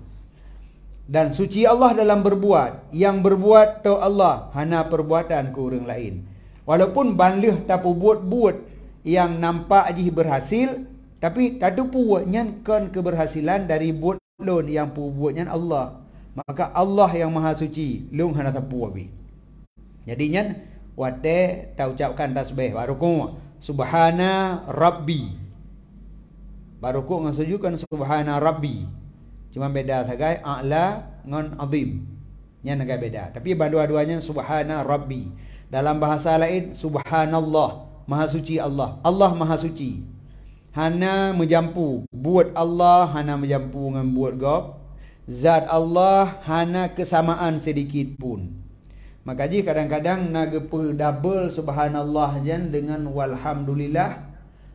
Dan suci Allah dalam berbuat, yang berbuat tok Allah, hana perbuatan ke orang lain. Walaupun banleh tapu buat yang nampak aji berhasil, tapi tadu puwatnya kan keberhasilan dari buat lon yang puwatnya Allah. Maka Allah yang Maha Suci, lung hana tapu abi. Jadinya wate ta ucapkan tasbih baruku subhana rabbi. Baruku ngan sujud kan subhana rabbi. Cuma beda sagai a'la ngan azim. Nya naga beda. Tapi dua-duanya subhana rabbi. Dalam bahasa lain subhanallah, Maha Suci Allah. Allah Maha Suci. Hana menjampu buat Allah, hana menjampu dengan buat gob. Zat Allah hana kesamaan sedikit pun. Maka ji kadang-kadang nagepe double subhanallah jan dengan walhamdulillah,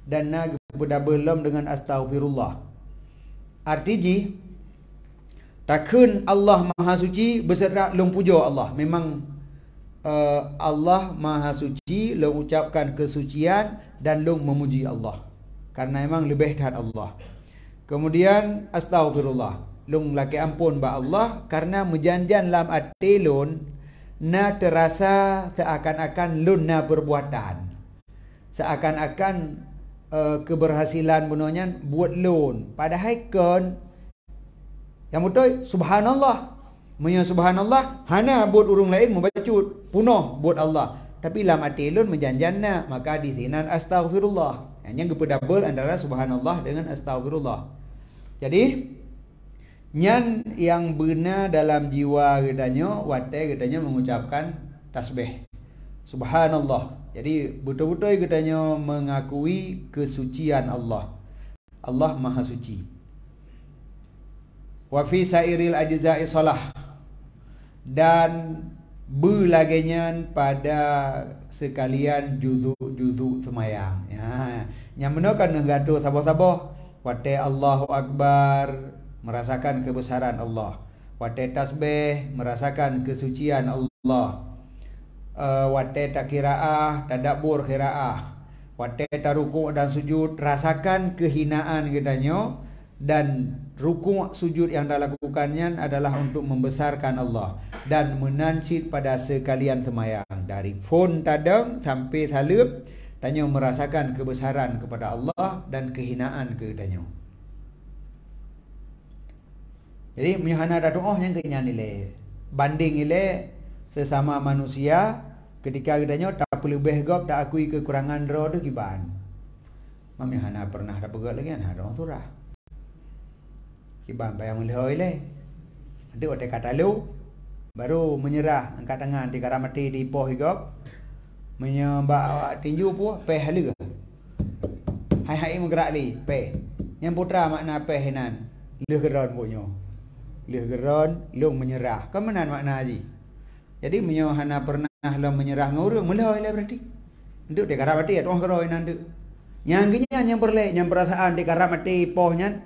dan nagepe double lam dengan astaghfirullah. Arti takun Allah Maha Suci beserta long puja Allah. Memang Allah Maha Suci, long ucapkan kesucian dan long memuji Allah. Karena memang lebih dekat Allah. Kemudian astaghfirullah, long laki ampun ba Allah karena menjanjian dalam hati lon na terasa seakan-akan lon na perbuatan. Seakan-akan keberhasilan bunonya buat lon. Padahal kan yang betul subhanallah. Punya subhanallah hana buat orang lain membacut punah buat Allah. Tapi dalam hati lon menjanjana, maka di sini astaghfirullah. Yang double antara subhanallah dengan astaghfirullah. Jadi nyan yang benar dalam jiwa kitanya, wate kitanya mengucapkan tasbih subhanallah. Jadi betul-betul kitanya mengakui kesucian Allah. Allah Maha Suci. Wa fi sairil ajza'i shalah, dan belagainya pada sekalian juzuk semayang. Ya, yang menakan ngado sabar-sabar. Wate Allahu Akbar, merasakan kebesaran Allah. Wate tasbih, merasakan kesucian Allah. Wate takiraah, tadabbur qiraah. Wate taruku' dan sujud, rasakan kehinaan kitanya. Dan rukuk sujud yang dilakukannya adalah untuk membesarkan Allah dan menansid pada sekalian semayang, dari phone tadang sampai salib, tanya merasakan kebesaran kepada Allah dan kehinaan kepadanya. Jadi menyahana ada doa yang kenyang nilai banding nilai sesama manusia ketika kitanya tak perlu lebih gop, tak akui kekurangan roh tu kiban. Menyahana pernah tak pegat lagi ada orang surah. Kiban bayang melihoi le. Nanti waktu kata lu baru menyerah, angkat tangan di karamati di poh higop. Menyembah tinju pun peh halu. Hai menggerak li peh. Yang putra makna peh nan. Leh geron punyo. Leh geron long menyerah. Kemenan makna haji. Jadi menyohana pernah long menyerah ngurung melihoi le berarti. Nanti di karamati at orang geroi nanti. Yang genyan yang berlek, yang perasaan di karamati poh nyan.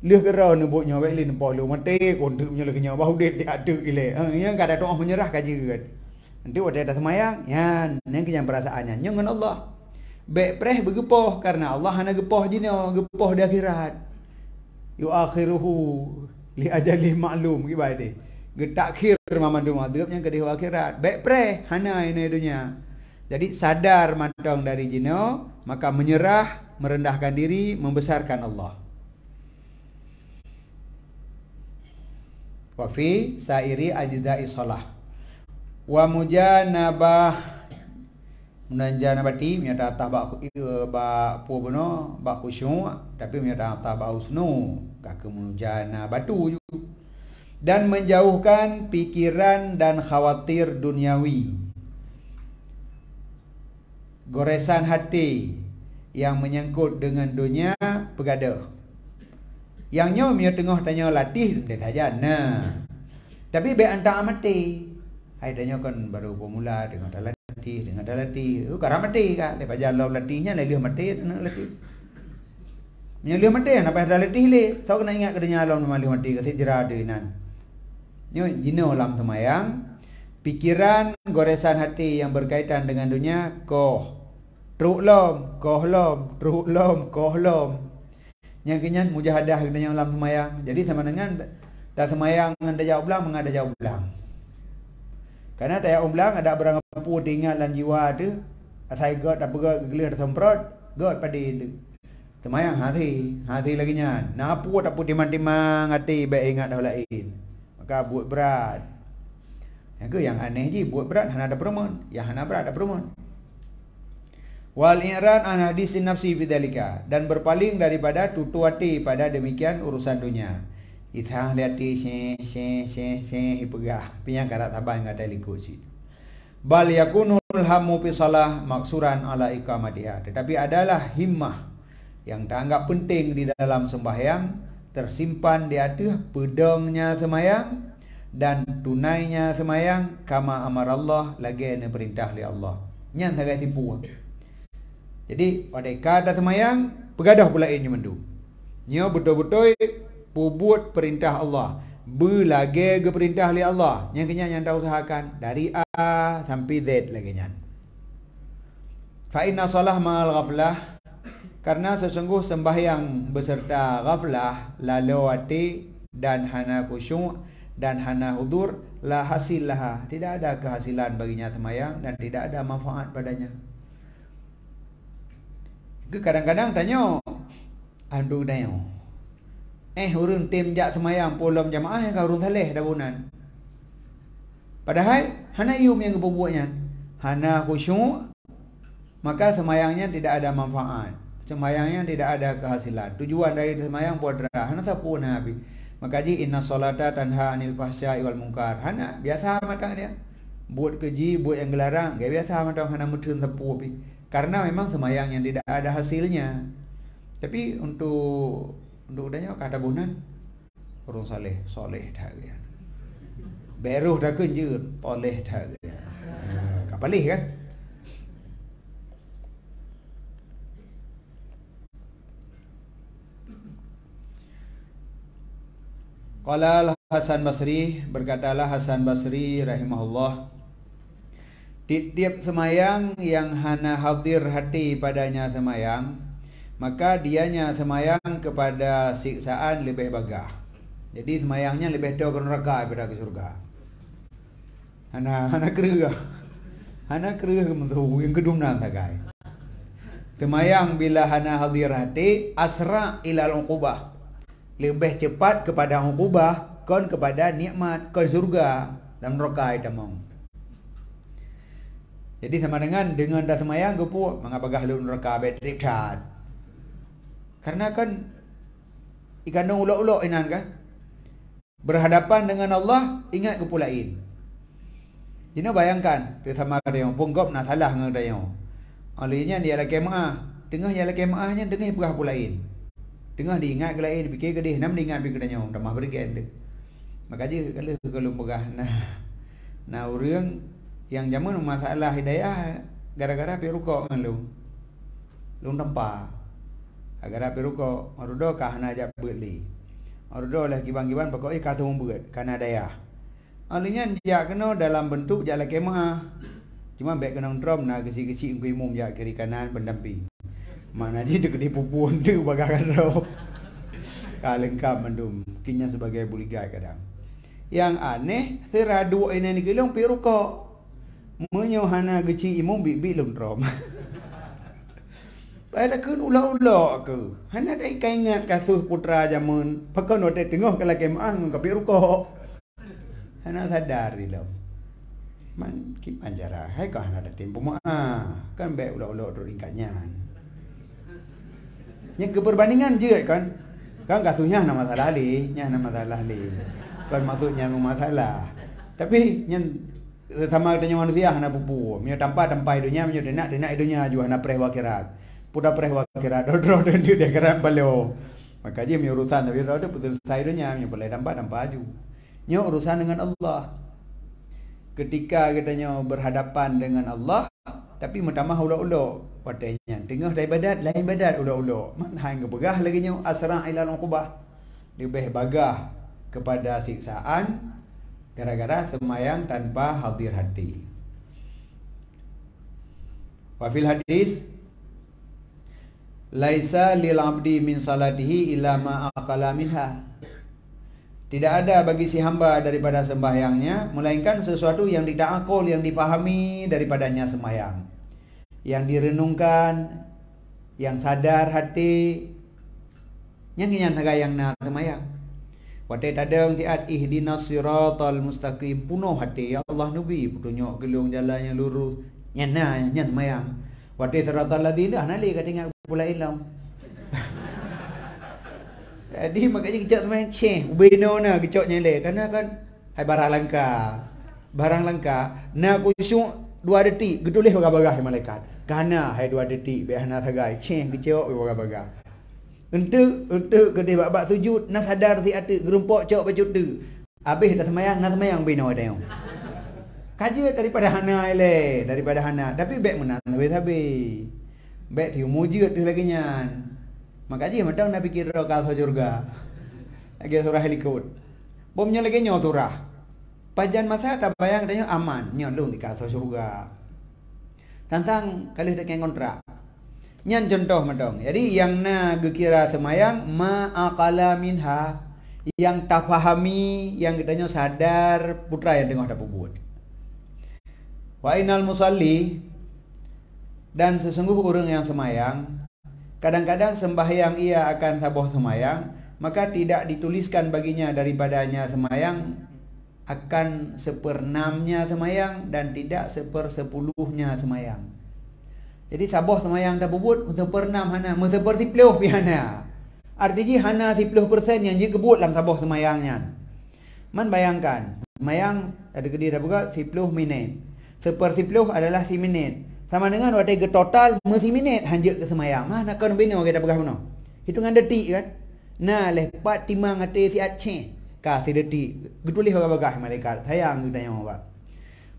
Leh gerau nebuk nyawa lin poh lu mati kontu punya le kenyawa bahu det ada ile. Yang kada doa menyerah kaji kan. Nanti waktu ada semayang, yan yang kenyang perasaannya nyangan Allah. Baik preh begepoh karena Allah hana gepoh jino, gepoh di akhirat. Yu akhiruhu li ajali maklum gimana? Getakhir mamandu madhab yang ke di akhirat. Baik preh hana ini dunia. Jadi sadar matang dari jino, maka menyerah, merendahkan diri, membesarkan Allah. Wa fi sairi ajza'i shalah wa mujanabah munanjanabati miata tabak ba pubono ba khusyu' tapi miata tabak usnu ka kemunjana batu dan menjauhkan pikiran dan khawatir duniawi, goresan hati yang menyangkut dengan dunia pegadah. Yang nyo mio tengah tanya latih dia saja nah. Tapi be antang amati. Hai tanya kan baru pemula dengan latih. Karamati ka lepas jalan latihnya le liu mati nak latih. Nya liu mati apa dah latih le. Sau kena ingat kedenya lawan liu mati ke sejera denan. Nyo jino lam semayang, pikiran goresan hati yang berkaitan dengan dunia koh. Truk lom, koh lom, truk lom, koh lom. Yang kenyan mujahadah dengan dalam semayang. Jadi sama dengan tak semayang dengan dajau ulang mengada jauh ulang. Karena dajau ulang ada berang pu tinggal dalam jiwa tu. Asai god apa god gelir semprot, god pada itu. Semayang hati lagi nya. Napu tak pu timang-timang hati baik ingat dah lain. Maka buat berat. Yang aneh je buat berat hana ada perempuan. Yang hana berat ada perempuan. Wal i'ran an hadisin nafsi bidzalika, dan berpaling daripada tutu hati pada demikian urusan dunia. Ithah liati se pegah pinya karat taban ngada likut si. Bal yakunul hamu fi salah maksuran ala iqamatiha, tetapi adalah himmah yang teranggap penting di dalam sembahyang tersimpan di hati pedangnya sembahyang dan tunainya sembahyang kama amarallah lagi yang perintah oleh Allah. Nyan tak tipu. Jadi pada kata semayang pegadah pula ini mendu. Nyo betul-betul pubut perintah Allah, berlagi ke perintah oleh Allah, yang kenyan yang dah usahakan dari A sampai Z lagi nyan. Fa inna salah ma'al ghaflah, karena sesungguh sembahyang beserta ghaflah, lalawati dan hana khusyuk dan hana hudur, la hasil laha, tidak ada kehasilan baginya sembahyang dan tidak ada manfaat padanya. Kadang-kadang tanya, andu tanya, urun tim jak sembahyang pulam jamaah yang kau urun saleh dabunan. Padahal hana ium yang kebubuhnya, hana khusyuk, maka sembahyangnya tidak ada manfaat. Sembahyangnya tidak ada kehasilan. Tujuan dari sembahyang buat derah. Hana sapu nabi. Maka ji inna solata tanha anil fahsya'i wal munkar. Hana biasa matang dia. Buat keji, buat yang gelarang. Gak biasa matang hana mutun sapu api. Karena memang sembahyang yang tidak ada hasilnya. Tapi untuk udahnya kata bunan orang soleh dah dia. Beruh dah kenjut, toleh dah dia. Kapalih kan? Qala Hasan Basri, berkatalah Hasan Basri rahimahullah, tiap semayang yang hana hadir hati padanya semayang, maka dianya semayang kepada siksaan lebih bagah. Jadi semayangnya lebih tahu ke neraka daripada ke surga. Hana kerah. Hana kerah mentu yang kedunan tagai. Semayang bila hana hadir hati, asra ilal uqubah, lebih cepat kepada uqubah kon kepada nikmat kon surga dan neraka itamong. Jadi sama dengan dah semayang gepu mengapakah lu neraka bateri chat. Karena kan ikan ulok-ulok inan kan berhadapan dengan Allah, ingat kepulain. Jadi bayangkan dia sama dia punggop nak salah dengan dia. Olehnya dia lagi kemah, tengah dia lagi kemahnya tengah perah pulain. Tengah diingat ke lain, fikir ke dia, nam diingat fikir dia, dah mah berikan dia. Maka je kalau perah nah orang yang zaman masalah hidayah gara-gara pirukok dengan lu tempa. Agar pirukok arudo kah na ajak beli. Arudo lah kibang-kibang pokok kata membuat karena daya. Alinya dia kena dalam bentuk jalan kemah. Cuma baik kena drum na kecil-kecil umum ya kiri kanan pendamping. Mana dia dekat di pupun tu bagakan drum. Lengkap mendum. Kinya sebagai buligai kadang. Yang aneh seradu ini ni kelong pirukok. Menyohana kecil imum bibi lum drum. Pada kun ulah-ulah ke. Hana dah ingat kasus putra zaman. Pakai note tengok kalau kemah ngap pirukok. Hana sadar dia. Man kipan cara. Hai kah hana dah tempo kan baik ulah-ulah tu ringkatnya. Yang keperbandingan je kan. Kan kasusnya nama masalah li, nya nama masalah li. Kan maksudnya masalah. Tapi yang sama dengan manusia hana pupu. Mio tampa dunia, mio denak dunia juga hana preh akhirat. Puda preh akhirat dodro dan dia keran balo. Maka dia mio urusan tapi roda betul sai dunia, mio boleh tampa aju. Nyo urusan dengan Allah. Ketika katanya berhadapan dengan Allah, tapi metamah ulo-ulo padanya. Tengah dari ibadat, lain ibadat ulo-ulo. Man hang begah lagi nyo asra ilal uqubah. Lebih bagah kepada siksaan gara-gara semayang tanpa hadir hati. Wa fil hadis laisa lil abdi min salatihi illa ma aqala minha. Tidak ada bagi si hamba daripada sembahyangnya melainkan sesuatu yang tidak akal, yang dipahami daripadanya sembahyang, yang direnungkan, yang sadar hati, yang ingin yang nak sembahyang. Watai tadang tiat ihdinas siratal mustaqim, punuh hati ya Allah nabi petunjuk gelung jalan yang lurus, nyana nya sembahyang. Watai siratal ladzina nali katinga pula ilam. Jadi makanya kecak sembahyang beno na kecak nyele karena kan hai barang langka na kusyuk 2 detik gedulih bagah-bagah malaikat. Kana hai 2 detik be hana sagai kecak bagah-bagah. Untuk kedai bab sujud nak sadar si ate gerumpok cok baju tu. Habis dah sembahyang beno ada yang. Kaji daripada hana ele, daripada hana. Tapi baik menang habis. Baik tiu mujud tu lagi nyan. Makanya macam nak fikir kalau surga. Lagi surah likut. Bomnya lagi nyo surah. Pajan masa tak bayang tanya aman. Nyo lu di kasar surga. Tantang kali dak kontrak. Nyan contoh madong. Jadi yang na gekira semayang ma'aqala minha, yang tak fahami, yang kitanya sadar putra yang tengah dapat buat. Wa inal musalli, dan sesungguh orang yang semayang, kadang-kadang sembahyang ia akan saboh semayang, maka tidak dituliskan baginya daripadanya semayang akan 1/6-nya semayang dan tidak 1/10-nya semayang. Jadi saboh semayang tak bubut 1/6 hana, 1/10 piana. Artinya hana 10% yang dia kebut dalam saboh semayangnya. Man bayangkan, semayang ada kediri dah buka 10 minit. 1/10 adalah 10 minit. Sama dengan waktu ke total 10 minit hanya ke semayang. Mana kau bina kita pegang mana? Hitungan detik kan? Nah, lepat timang hati si Aceh. Kasih detik. Getulih bagah malaikat. Sayang kita yang apa?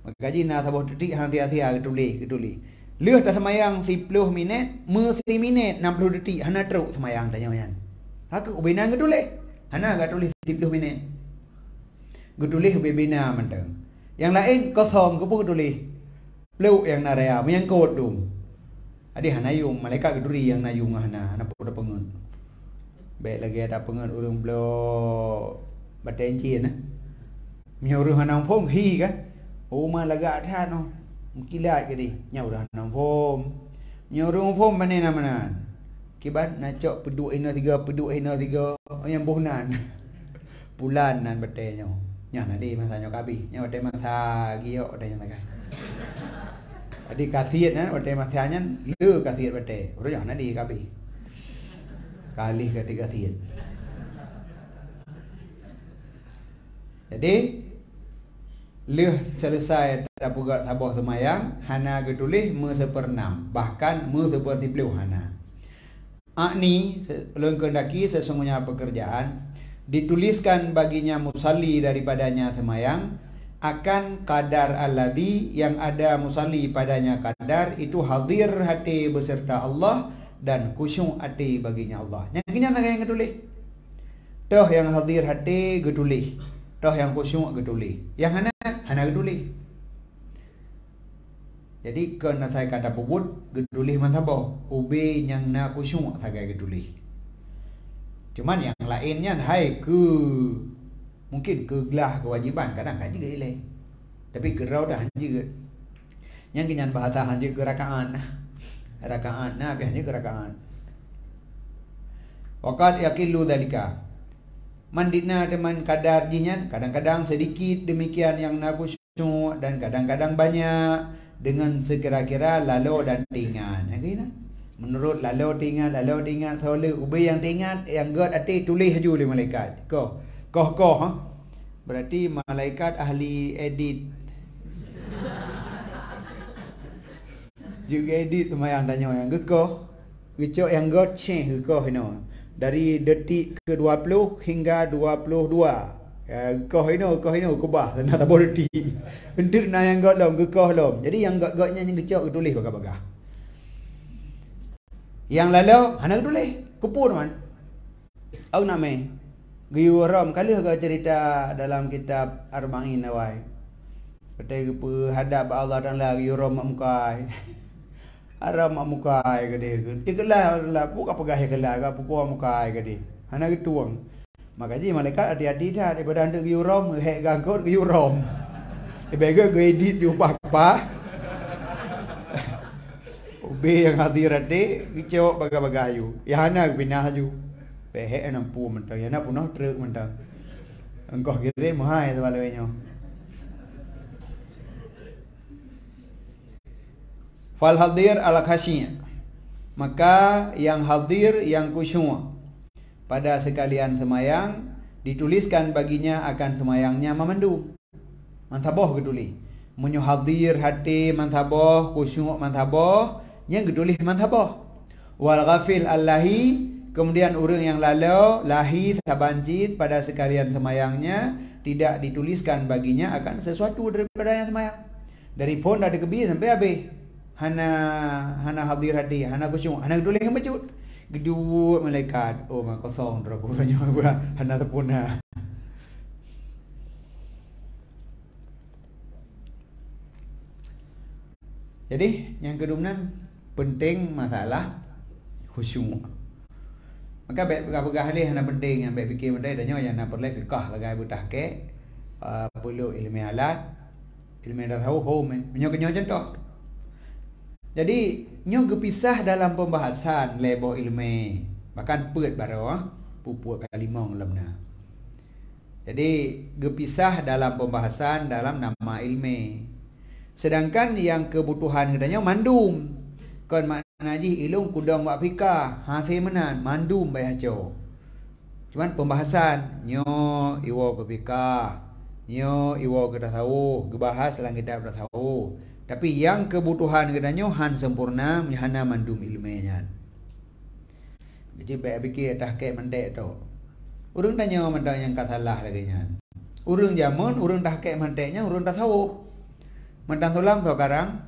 Maka jina saboh detik hati-hati getulih. Lihat dah semayang 10 minit, 10 minit 60 detik hana teruk semayang tanya yan. Hak bina getulih. Hana getulih 10 minit. Getulih bebina mentang. Yang lain kosong ke getulih. Leu yang naraya menyangkut dong. Adi hanayung malaikat geduri yang nayung hana pura pengun. Baik lagi ada pengun urang blo batencin nah. Miurang hanang phong hi kan. Oh malaga tha no. Kilat ke di. Nya urang hanang phong. Miurang phong mana. Kibat nacok peduk ina 3 yang buhnan. Bulan nan batenyo. Nya nadi masanya kabi. Nya bate masa giok ada yang takai. Adi kasiat na bate masanya le kasiat bate. Oro jangan di kabi. Kali ketiga kasiat. Jadi le selesai tak buka saboh semayang hana getulih 1/6 bahkan 1/10 hana. Akni belum kendaki sesungguhnya pekerjaan dituliskan baginya musalli daripadanya semayang akan kadar alladhi yang ada musalli padanya kadar itu hadir hati beserta Allah dan khusyuk hati baginya Allah. Yang kini yang getulih. Toh yang hadir hati getulih. Toh yang khusyuk getulih. Yang hana getulih. Jadi kena saya kata bubut getulih mantabo. Ube yang na khusyuk saya getulih. Cuman yang lainnya hai ke mungkin kegelah kewajiban kadang kan juga ilai. Tapi gerau dah juga. Yang kinyan bahasa hanya ke rakaat nah biasanya ke rakaat. Waqad yaqilu dalika. Mandina teman kadar jinyan kadang-kadang sedikit demikian yang nakusyuk dan kadang-kadang banyak dengan sekira-kira lalu dan tingan. Yang kena menurut lalu tingan soleh ubi yang tingan yang god ati tulis haju oleh malaikat. Koh ha? Berarti malaikat ahli edit. Juga edit semayang tanya yang gekoh. Gecok yang god ceh gekoh ino. Dari detik ke 20 hingga 22. Koh ino kubah nak tak boleh detik. Untuk na yang god lom gekoh lom. Jadi yang god-godnya yang gecok tulis bagah-bagah. Yang lalu hana tulis kupur man. Au name Giyuram kali kau cerita dalam kitab Arba'in Nawai. Ketika hadap Allah dan la giyuram mukai. Aram mukai gede. Iklah buka pegah iklah ka pukul mukai gede. Hana gituang. Makanya malaikat hati-hati dah daripada anda giyuram hek gangkut giyuram. Ibega edit di apa? Ubi yang hadir hati kicau baga-bagayu. Ya hana binah ju. Pehek nampu mentang ya nak punah truk mentang. Engkau kira mahai tu balainya. Fal hadir ala khasyi'. Maka yang hadir yang khusyuk pada sekalian semayang dituliskan baginya akan semayangnya memandu. Mantaboh geduli. Munyo hadir hati mantaboh khusyuk mantaboh yang geduli mantaboh. Wal ghafil allahi. Kemudian orang yang lalu lahi sabancit pada sekalian semayangnya tidak dituliskan baginya akan sesuatu daripada yang semayang. Dari pun dari kebi sampai habis. Hana hadir hati, hana khusyuk, hana tulis yang bacut. Gedut malaikat. Oh mak kosong terus kurangnya gua hana terpuna. Jadi yang kedua penting masalah khusyuk. Maka baik pegah-pegah ni hana penting yang baik fikir benda danyo yang nak perlu fikah lagai butah ke perlu ilmu alat ilmu dah tahu home menyo contoh. Jadi nyo gepisah dalam pembahasan lebo ilmu bahkan peut baro pupuk kalimong lemna. Jadi gepisah dalam pembahasan dalam nama ilmu. Sedangkan yang kebutuhan katanya mandum. Kon makna ji ilung kudang wak fikah, hasil menan mandum bai hajo. Cuman pembahasan nyo iwo ke fikah, nyo iwo ke tasawuf, gebahas dalam kitab tasawuf. Tapi yang kebutuhan katanya han sempurna menyahana mandum ilmunya. Jadi baik fikir tahqiq mandek tu. Urang tanya mandang yang katalah lagi nya. Urang jamun, urang tahqiq mandeknya, urang tasawuf. Mandang tulang tu sekarang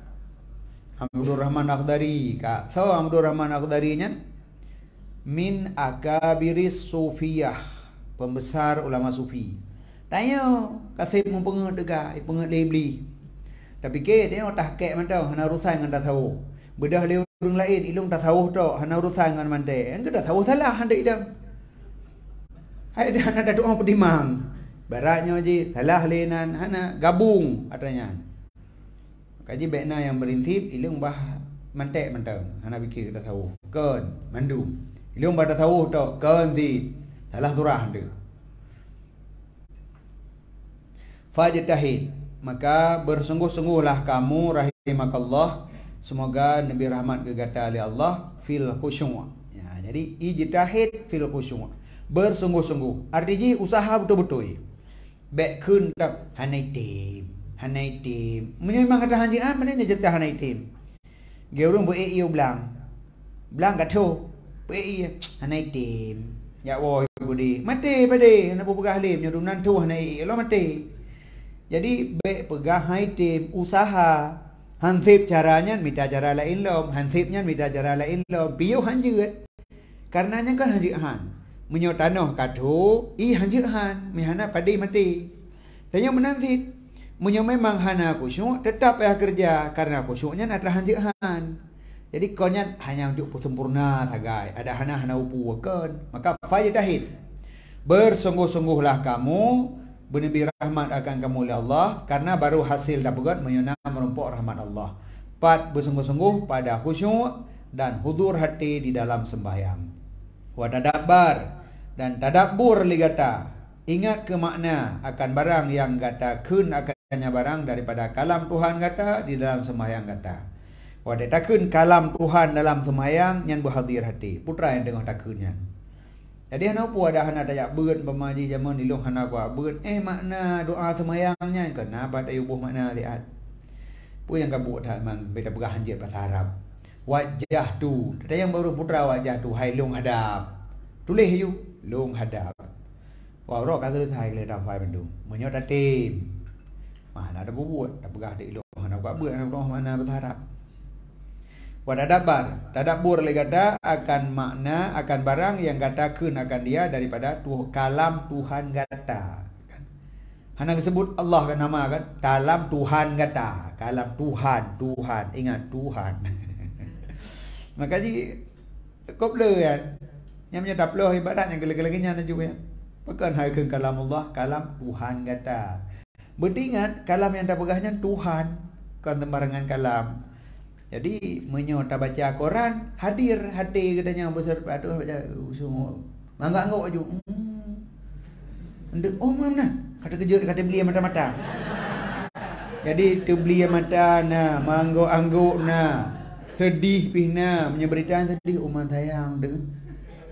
Abdul Rahman Akhdari kak. So Abdul Rahman Akhdari nya min akabiris sufiyah, pembesar ulama sufi. Tanya kasih mempengat dekat, pengat lebli. Tapi ke dia tahqiq mandang hana urusan dengan tasawuf. Bedah le urang lain ilung tasawuf tu hana urusan dengan mandai. Engke tasawuf salah handai dah. Hai dah hana doa pedimang. Baratnya je salah lenan hana gabung katanya. Kaji baikna yang berinsip ilung bah mantek mentang hana fikir tasawuf kan mandum ilung bah tasawuf tu kan di salah surah dia fajtahid maka bersungguh-sungguhlah kamu rahimakallah semoga nabi rahmat gegata oleh Allah fil khusyuk ya jadi ijtihad fil khusyuk bersungguh-sungguh artinya usaha betul-betul baik kun tak hanai tim hanai tim. Memang kata hanjian mana ni cerita hanai tim. Gerung bu iyo belang. Belang kata bu iyo hanai tim. Ya woi budi. Mati pade nak pegah lim nyodunan tu hanai lo mati. Jadi baik pegah hanai tim usaha hansip caranya minta cara lain lo, hansipnya minta cara lain lo. Biyo hanjut. Karenanya kan hanjian. Menyo tanah katu i hanjian mihana pade mati. Tanya menanti Munyo memang hana khusyuk tetap payah kerja karena khusyuknya adalah hanjian. Jadi konnya hanya untuk sempurna sagai. Ada hana upu kan. Maka fajtahid. Bersungguh-sungguhlah kamu bernibir rahmat akan kamu oleh Allah karena baru hasil dapat menyona merumpuk rahmat Allah. Pat bersungguh-sungguh pada khusyuk dan hudur hati di dalam sembahyang. Wa tadabbar dan tadabbur ligata. Ingat ke makna akan barang yang kata kun akannya barang daripada kalam Tuhan kata di dalam sembahyang kata. Wadah takun kalam Tuhan dalam sembahyang yang berhadir hati. Putra yang tengah takunnya. Jadi hana pu ada hana dayak beut pemaji zaman ilung hana ku beut makna doa sembahyangnya kenapa tak ubuh makna lihat. Pu yang kabut man beda begah hanjit bahasa Arab. Wajah tu, ada yang baru putra wajah tu hai lung hadap. Tulis you lung hadap. Wah, roh kata Thai le dah fai bandu. Menyo dah tim. Mana ada buat, dah pegah dik lo. Mana buat buat roh mana berharap. Wa tadabbur le kata akan makna akan barang yang katakeun akan dia daripada kalam Tuhan kata. Hana disebut Allah kan nama kan kalam Tuhan kata. Kalam Tuhan, ingat Tuhan. Maka ji kop le kan. Yang menyadap lo ibarat yang gele-gelenya na juga. Bukan hai ke kalam Allah, kalam Tuhan kata. Beringat kalam yang tak pegahnya Tuhan, kan tembarangan kalam. Jadi menyo tak baca Quran, hadir hati katanya besar padu baca semua. Mangga ngok aju. Ndek oh mana? Kata kejut kata beli mata-mata. Jadi tu beli mata na, manggo-anggo na. Sedih pihna, menyeberitaan sedih umat sayang deh.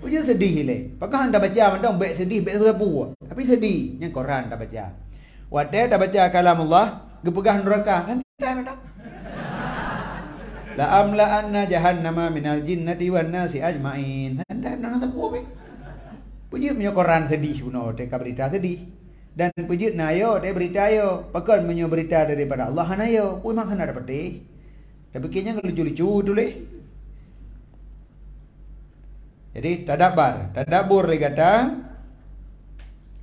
Punya sedih le. Pakah anda baca mandang baik sedih baik serbu. Tapi sedih yang Quran tak baca. Wadah tak baca kalam Allah, gepegah neraka kan tak mandang. La amla anna jahannama minal jinnati wan nasi ajmain. Anda nak tahu apa? Punya Quran sedih puno te berita sedih. Dan puji nayo te berita yo. Pakon menyo berita daripada Allah hanayo. Pun mak hana dapat deh. Tapi kayaknya lucu-lucu tu le. Jadi tadabbur li kata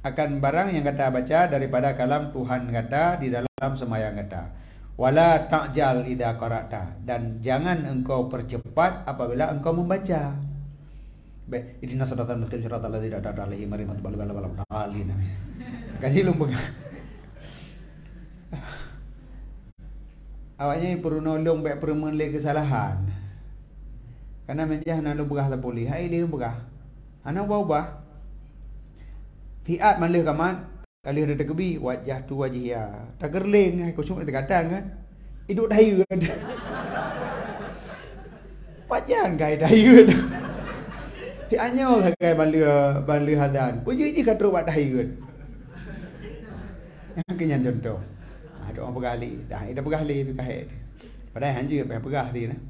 akan barang yang kata baca daripada kalam Tuhan kata di dalam sembahyang kata. Wala ta'jal idza qara'ta, dan jangan engkau percepat apabila engkau membaca. Baik, idina siratal mustaqim siratal ladzina an'amta 'alaihim ghairil maghdubi 'alaihim waladdallin. Kasih lumpur. Awaknya perlu nolong baik permenle kesalahan. Karena menjah nak berah tak boleh. Hai dia berah. Anak ubah. Fiat malih kamat. Kali ada terkebi wajah tu wajah ya. Tak gerling kau cuma terkadang kan. Hidup daya kan. Wajah gai daya kan. Fiatnya lah gai balih hadan. Wajah je kata buat daya kan. Yang kenyan contoh. Ada orang bergali. Dah ida bergali tu kahit. Padahal hanya berah dia nah.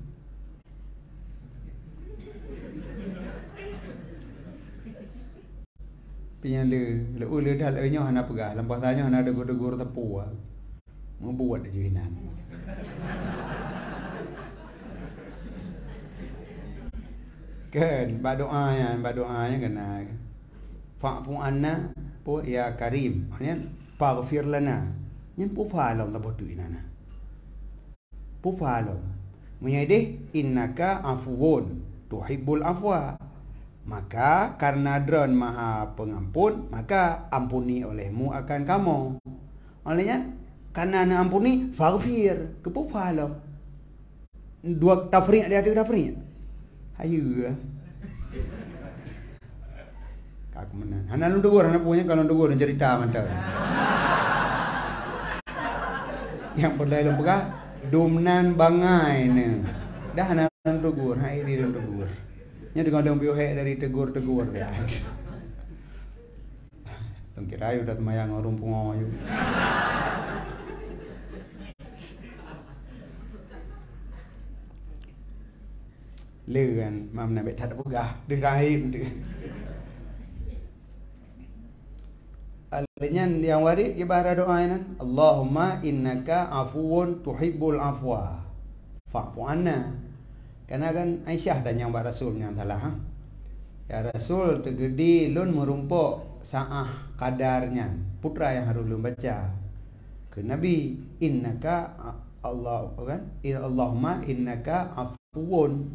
Pian le dah le nyo hana pegah lembah tanya hana degur-degur tepu ah. Membuat aja hinan. Kan doa yang kena. Fa'fu anna pu ya karim. Hanya paghfir lana. Nyen pu falong ta bodu inana. Pu falong. Menyedih innaka afuwun tuhibbul afwa. Maka karena Dron Maha Pengampun, maka ampuni olehmu akan kamu. Olehnya karena nak ampuni faghfir, kepupalo. Dua tafriq dia ada tafriq. Hayu. Kak menan. Hana lu degur hana punya kalau degur cerita mantap. Yang berlalu begah domnan bangai ne. Dah hana degur, hai dia degur. Nya dengan dong biohek dari tegur-tegur dia. Dong kira ayu dat mayang rumpung ayu. Leuan mam na bet thật begah di rahim tu. Alnya yang warid ibarat doa ini, Allahumma innaka afuwun tuhibbul afwa fa'fu anna. Karena kan Aisyah dan yang Rasul yang salah. Ha? Ya Rasul tegedi lun merumpuk sa'ah kadarnya. Putra yang harus lun baca. Ke Nabi innaka Allah kan? Allahumma innaka afuwun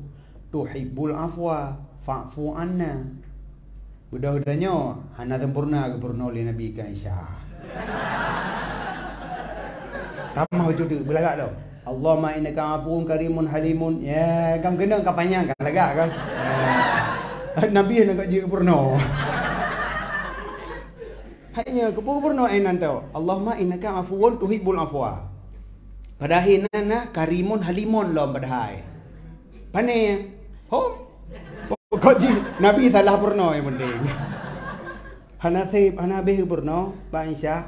tuhibbul afwa fa'fu anna. Udah-udahnya hana sempurna kepurna oleh Nabi ke Aisyah. Tamah wujud belagak tau. Allahumma innaka afuwun karimun halimun. Ya, kamu kena kau panjang kan lagak kan. Nabi nak jadi purno. Hanya kepurno ainan tau. Allahumma innaka afuwun tuhibbul afwa. Padahal nana karimun halimun lom padahal. Pane. Hom. Kau ji Nabi salah purno yang penting. Hana beh purno, Pak Aisyah.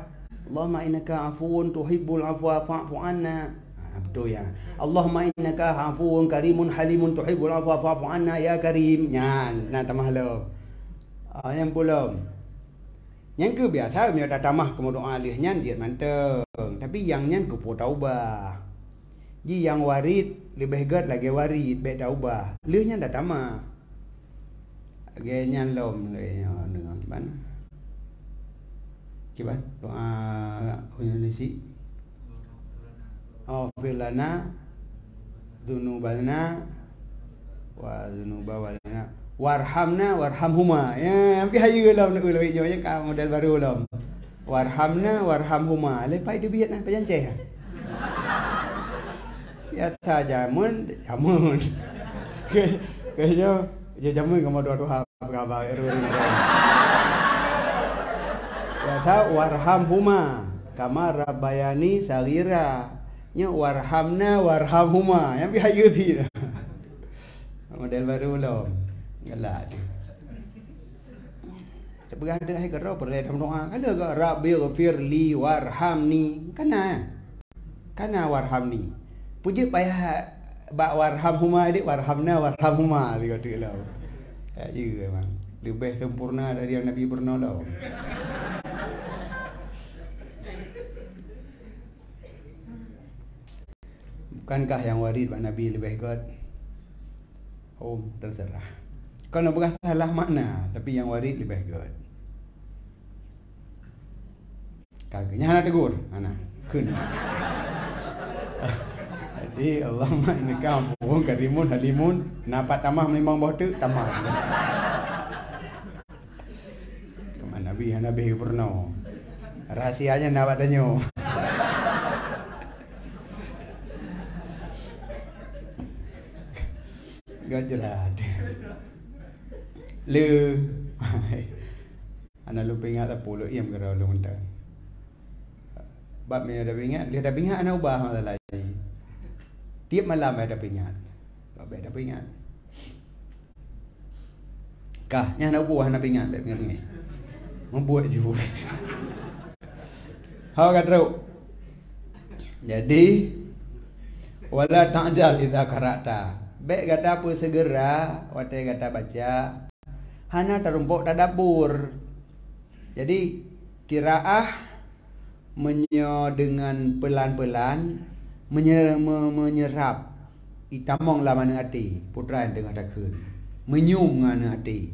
Allahumma innaka afuwun tuhibbul afwa fa'fu anna. Betul ya. Allahumma innaka afuwun karimun halimun tuhibbul afwa fa'fu anna ya karim. Nyan, nak tamah lo. Yang belum. Yang ke biasa dia dah tamah kemudian doa alih nyan dia manteng. Tapi yang nyan ke taubah. Ji yang warid lebih gad lagi warid baik taubah. Lihnya dah tamah. Lagi nyan lom dengan gimana? Gimana? Doa Indonesia. Oh filana dzunubana wa dzunuba walana warhamna warhamhuma. Ya, tapi hayu lom nak ulai jo ya model baru lom. Warhamna warhamhuma. Lepai dia biat nah pajanceh. Ya saja mun. Kayaknya jamun kamu doa berapa error. Ya tahu warhamhuma kama rabbayani sagira. Nya warhamna warhamhuma. Yang bihayu ti. Model baru belum. Galak. Tapi ada hai karo perle dalam doa. Kalau ke rabbil firli warhamni. Kana warhamni. Puji payah bak warhamhuma dik warhamna warhamhuma dia kata lah. Ya memang lebih sempurna dari yang Nabi pernah lah. Bukankah yang warid Pak Nabi lebih kuat? Oh, terserah. Kalau berasa salah makna, tapi yang warid lebih good. Kagaknya anak tegur, anak kena. Jadi Allah mak ni kampung karimun halimun napat tamah memang bawah tu tamah. Kemana Nabi pernah. Rahsianya nak tanya. Gajerat. Le. Anak lupa ingat apa lu iam ke lu mentang. Bab ni ada ingat, dia dah ingat anak ubah masalah lagi. Tiap malam ada ingat. Bab ada ingat. Kah, nya anak ubah anak ingat, baik ingat. Membuat je. Hau kata. Jadi wala ta'jal idza qara'ta. Baik kata apa segera, watai kata baca. Hana terumpuk tadabbur. Jadi qiraah dengan pelan-pelan menyerap itamong lah mana hati putra yang tengah takun menyum mana hati.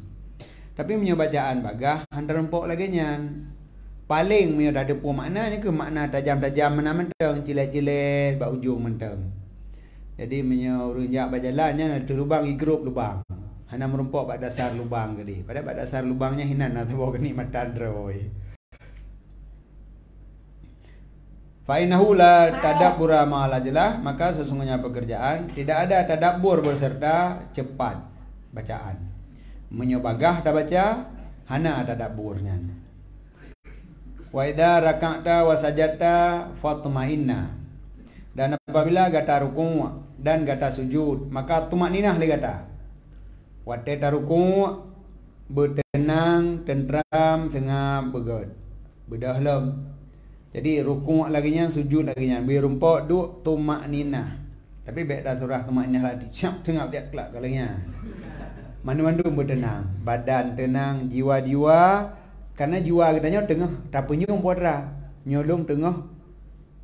Tapi menyo bacaan bagah hantar empok lagi nyan paling menyo dah ada pun maknanya ke makna tajam-tajam mana menteng cilet-cilet bak ujung menteng. Jadi menyo runjak berjalannya ada lubang igrup lubang hana merempok pada dasar lubang tadi pada dasar lubangnya hinan atau bawa kenikmatan roy. Fa'inahu la tadabbura ma'al ajlah, maka sesungguhnya pekerjaan tidak ada tadabbur berserta cepat bacaan. Menyobagah dah baca, hana tadabburnya. Wa idza raka'ta wa sajadta fatma'inna. Dan apabila gata ruku' dan gata sujud, maka tumakninah le gata. Wa ta ruku' bertenang, tentram, sengap, begod. Bedahlam. Jadi rukuk lagi nya, sujud lagi nya. Bi rumpok duk tumakninah. Tapi baik dah surah tumakninah lagi. Siap tengah dia kelak kalanya. Mana-mana bertenang, badan tenang, jiwa-jiwa karena jiwa katanya tengah tak penyung putra. Nyolong tengah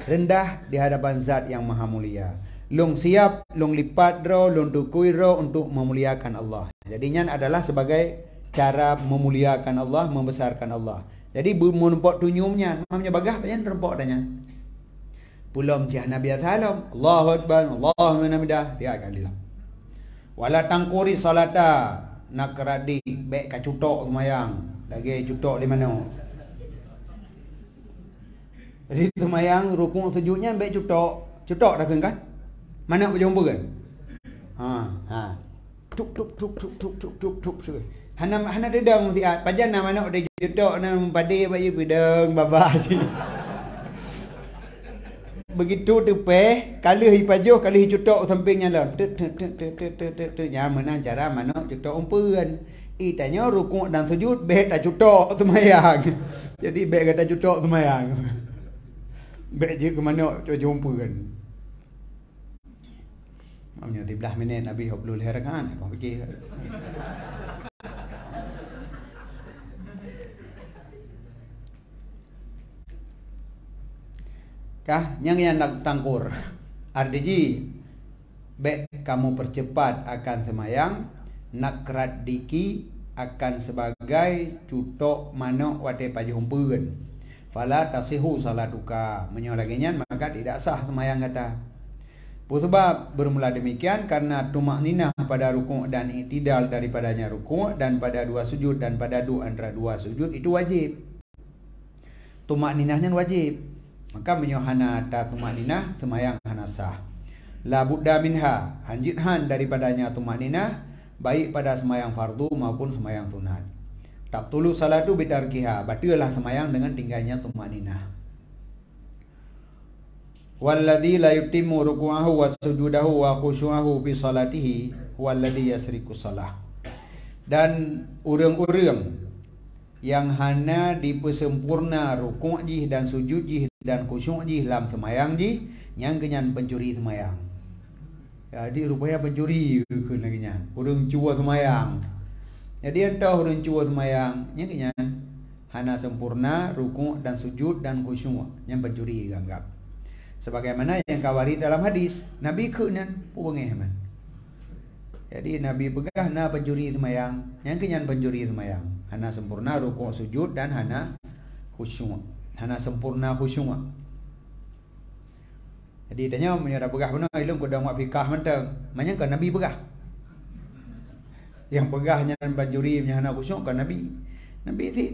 rendah di hadapan zat yang maha mulia. Long siap, long lipat ro, long tukui ro untuk memuliakan Allah. Jadinya adalah sebagai cara memuliakan Allah, membesarkan Allah. Jadi menempok tunyumnya, mamnya bagah banyak terempok danya. Pulau mcih Nabi sallam, Allahu akbar, Allahu hamidah, 3 kali. Wala tangkuri salata, nak keradi, baik ka cutok semayang. Lagi cutok di mana? Jadi semayang rukuk sujudnya baik cutok. Cutok dah kan? Mana berjumpa kan? Tuk tuk tuk tuk tuk tuk tuk tuk. Hana dedang mesti pajan nama nak de jutok nan padi bayi bidang babah si. Begitu tepeh kali hi pajuh kali hi jutok sampingnya lah. Ya mana cara mana jutok umpeun. Tanya rukuk dan sujud beh tak jutok semayang. Jadi beh kata jutok semayang. Beh je ke mana jumpa kan. Mamnya 13 minit Nabi 20 rakaat apa fikir. Kah yang nak tangkur ardiji baik kamu percepat akan semayang nak kerat diki akan sebagai cutok manok wate pajumpeun fala tasihu salatuka menyolaginya maka tidak sah semayang kata. Sebab bermula demikian karena tumakninah pada rukuk dan i'tidal daripadanya rukuk dan pada dua sujud dan pada antara dua sujud itu wajib. Tumakninahnya wajib. Maka menyohana ta tumakninah semayang hana sah. La budda minha, hanjithan daripadanya tumakninah baik pada semayang fardu maupun semayang sunat. Tak tulu salatu bitarkiha, batilah semayang dengan tinggalnya tumakninah. Walladzi la yutimmu ruku'ahu wa sujudahu wa khusyu'ahu fi salatihi walladzi yasriku salah. Dan urang-urang yang hana dipersempurna rukuk jih dan sujud jih dan khusyuk jih dalam semayang jih yang kenyan pencuri semayang. Jadi rupanya pencuri ke lagi nyan. Urang cua semayang. Jadi entah urang cua semayang yang kenyan hana sempurna rukuk dan sujud dan khusyuk yang pencuri anggap. Sebagaimana yang kawari dalam hadis Nabi ke nyan pubengeh man. Jadi Nabi pegah na pencuri semayang, yang kenyan pencuri semayang. Hana sempurna rukuk sujud dan hana khusyuk. Hana sempurna khusyuk. Jadi tanya menyada pegah benar ilmu kodang mak fikah mentang. Manya kan Nabi pegah. Yang pegahnya pencuri nya hana khusyuk kan Nabi. Nabi ti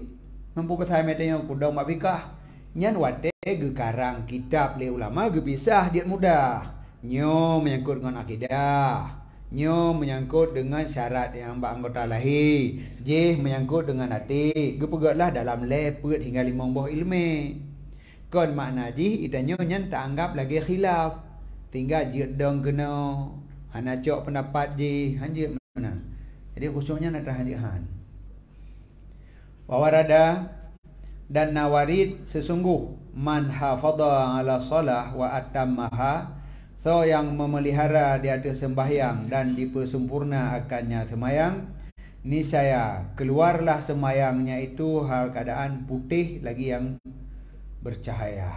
mampu pasai metanya kodang mak fikah. Nyan wate ge karang kitab le ulama ge pisah dia mudah. Nyo menyangkut dengan akidah. Nyo menyangkut dengan syarat yang bak anggota lahir. J menyangkut dengan hati. Gepegaklah dalam lepet hingga 5 buah ilmu. Kon makna ji itanyo nyan tak anggap lagi khilaf. Tinggal je dong kena. Hana cok pendapat ji hanjir mana. Jadi khususnya nak hanjihan. Wawarada dan nawarid sesungguh man hafadha ala salah wa atammaha. So yang memelihara di atas sembahyang dan dipersempurna akannya semayang, niscaya keluarlah semayangnya itu hal keadaan putih lagi yang bercahaya.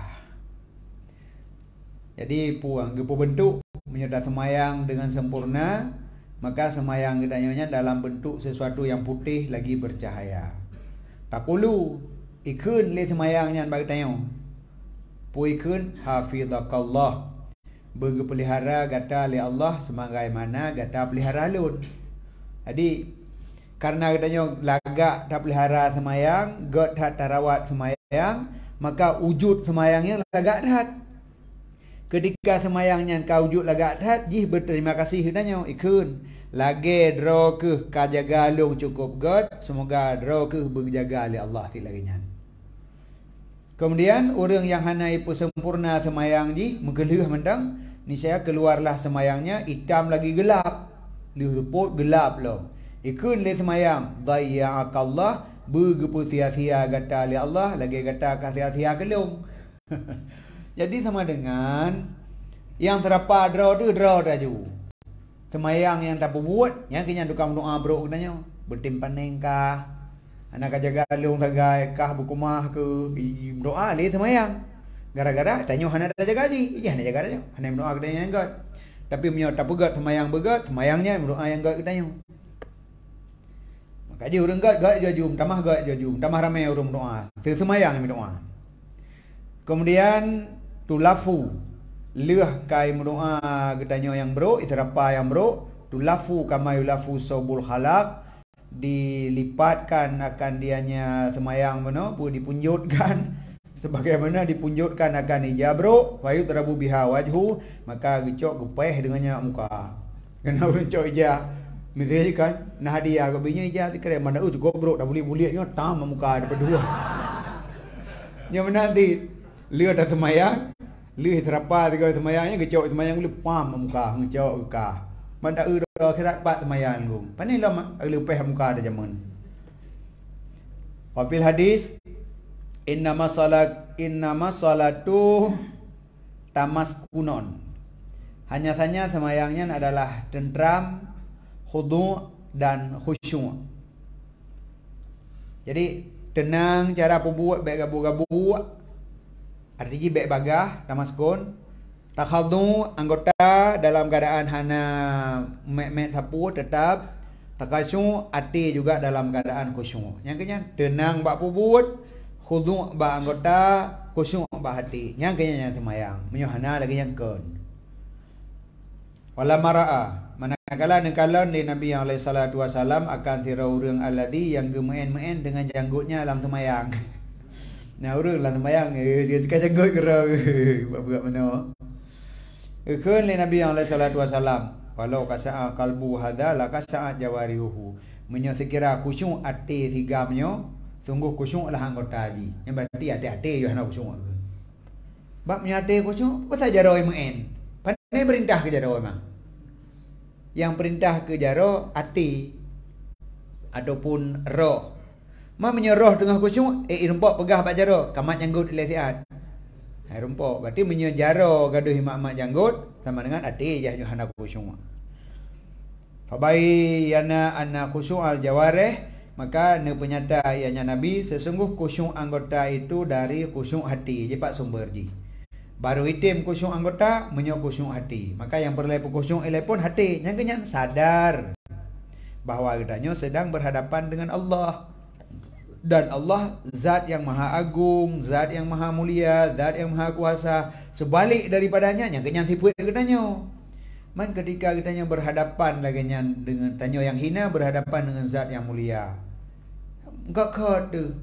Jadi puang gepo bentuk menyedot semayang dengan sempurna, maka semayang gedanya dalam bentuk sesuatu yang putih lagi bercahaya. Tak perlu ikun le semayangnya bagi tanya. Pu ikun hafizakallah. Berpelihara gata oleh Allah sebagai mana gata pelihara lun. Jadi karena katanya lagak tak pelihara semayang, god tak tarawat semayang, maka wujud semayangnya lagak dah. Ketika semayangnya kau wujud lagak dah, jih berterima kasih katanya ikun. Lagi draw ke kajaga lung cukup god, semoga draw ke berjaga oleh Allah tilaginya. Kemudian orang yang hanai sempurna semayang ji menggeluh mendang, niscaya keluarlah semayangnya hitam lagi gelap. Luput gelap loh. Ikun le semayang dayya'akallah bergepu sia-sia gata oleh Allah lagi gata ka sia-sia kelung. Jadi sama dengan yang terapa draw tu draw taju. Semayang yang tak buat, yang kena tukang doa bro katanya, bertimpan nengkah anak jaga lung sagai kah bukumah ke doa le semayang. Gara-gara tanya hana dah jaga ji. Ya hana jaga dah. Hana doa ke yang god. Tapi punya tak pegat semayang begat, semayangnya doa yang god ke tanya. Maka je urang god jajum, tamah god jajum, tamah ramai urang doa. Semayang yang doa. Kemudian tulafu leh kai doa ke tanya yang bro, itrapa yang bro, tulafu kama yulafu sabul khalaq. Dilipatkan akan dianya semayang mana bu dipunjutkan sebagaimana dipunjutkan akan ijabro wa yudrabu biha wajhu, maka gecok gepeh dengannya muka. Kena gecok ija misalnya kan nah hadiah ke binya ija tikre mana tu gobrok dah boleh-boleh tam muka ada berdua. Yang nanti lihat dah semayang lihat terapa tiga semayangnya gecok semayang boleh pam muka ngecok muka. Mana akhirat pat semayang gum. Pandai lama lupeh muka ada zaman. Wa fil hadis innama salatu tamaskunon. Hanya saja semayangnya adalah tentram, khudu' dan khusyuk. Jadi tenang cara buat baik gabu-gabu. Artinya baik bagah tamaskun. Takhadu anggota dalam keadaan hana mek sapu tetap. Takasyu hati juga dalam keadaan khusyuk. Yang kenya tenang bak pubut, khudu' bak anggota, khusyuk bak hati. Yang kenya yang semayang. Menyuhana lagi yang kun. Wala mara'a. Manakala nekalan di Nabi yang alaihi salatu wasalam akan tira urang alladhi yang gemen-men dengan janggutnya dalam semayang. Nah urang dalam semayang dia tekan janggut gerau. Buat mana? Ikun li Nabi yang alaihi salatu wasalam walau kasa'a qalbu hadha la kasa'a jawarihuhu. Menyo sekira khusyuk hati tigamnya sungguh khusyuk lah anggota haji. Yang berarti hati-hati yo hana khusyuk. Bab nyate khusyuk pasal jaro men. Pandai perintah ke jaro memang. Yang perintah ke jaro hati ataupun roh. Ma menyeroh dengan khusyuk rumpok pegah bak jaro kamat janggut le siat. Hai rumpok berarti menyejaro gaduh mak-mak janggut sama dengan hati jah hana khusyuk. Fabai yana anna khusyuk al jawarih, maka ne penyata ianya Nabi sesungguh khusyuk anggota itu dari khusyuk hati. Je pak sumber ji. Baru itim khusyuk anggota, menyo khusyuk hati. Maka yang perlu khusyuk ilai pun hati. Yang kenyan sadar bahawa kitanya sedang berhadapan dengan Allah. Dan Allah zat yang maha agung, zat yang maha mulia, zat yang maha kuasa. Sebalik daripadanya, yang kenyan tipu kitanya. Man ketika kitanya berhadapan lagi dengan tanya yang hina, berhadapan dengan zat yang mulia. Enggak tu.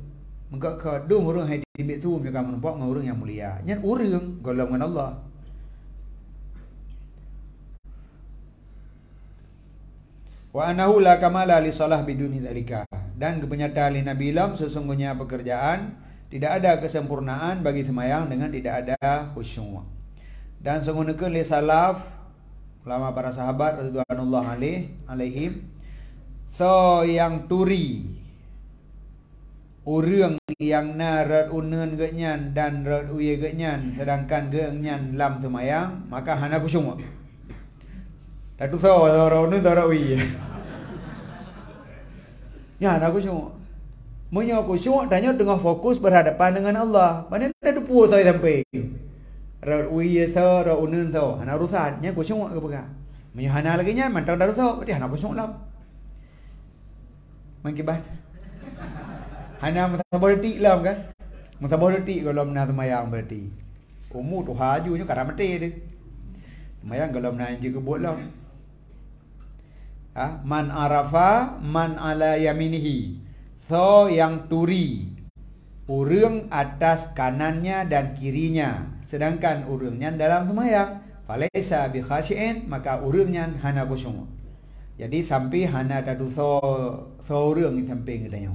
Enggak kedung orang hai tibik tu mereka menempok dengan orang yang mulia. Nyan orang golongan Allah. Wa anahu la kamala li salah biduni dzalika. Dan kepenyataan li Nabi Lam sesungguhnya pekerjaan tidak ada kesempurnaan bagi semayang dengan tidak ada khusyuk. Dan sungguhnya li salaf ulama para sahabat radhiyallahu alaihim so yang turi orang yang na rat unen genyan dan rat uye genyan sedangkan genyan lam semayang maka hana khusyuk. Tadu so ora unen ora uye. Ya hana khusyuk. Munyo khusyuk tanya tengah fokus berhadapan dengan Allah. Mana ada pu saya sampai. Rat uye so rat unen so hana urusan nya khusyuk ke bega. Munyo hana lagi nya mantau daru so berarti hana khusyuk lam. Mangkibat. Hana mutabarati lah kan. Mutabarati kalau mena semayang berarti. Umur tu hajunya kadang mati dia. Semayang kalau mena je kebut lah. Man arafa man ala yaminihi. So yang turi. Urang atas kanannya dan kirinya. Sedangkan urangnya dalam semayang. Falaisa bi khasyi'in maka urangnya hana khusyuk. Jadi sampai hana tadu so urang sampai katanya.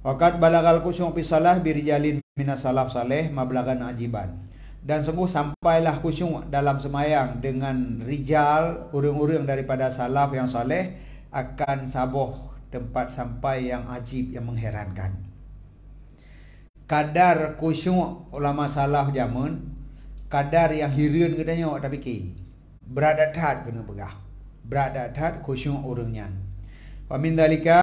Waqad balagal khusyuk fi salah birijalin minas salaf saleh mablagan ajiban. Dan sungguh sampailah khusyuk dalam semayang dengan rijal urang-urang daripada salaf yang saleh akan saboh tempat sampai yang ajib yang mengherankan. Kadar khusyuk ulama salaf zaman kadar yang hirin katanya awak tak fikir. Beradat-hat kena pegah. Beradat-hat khusyuk urangnya. Wa min dalika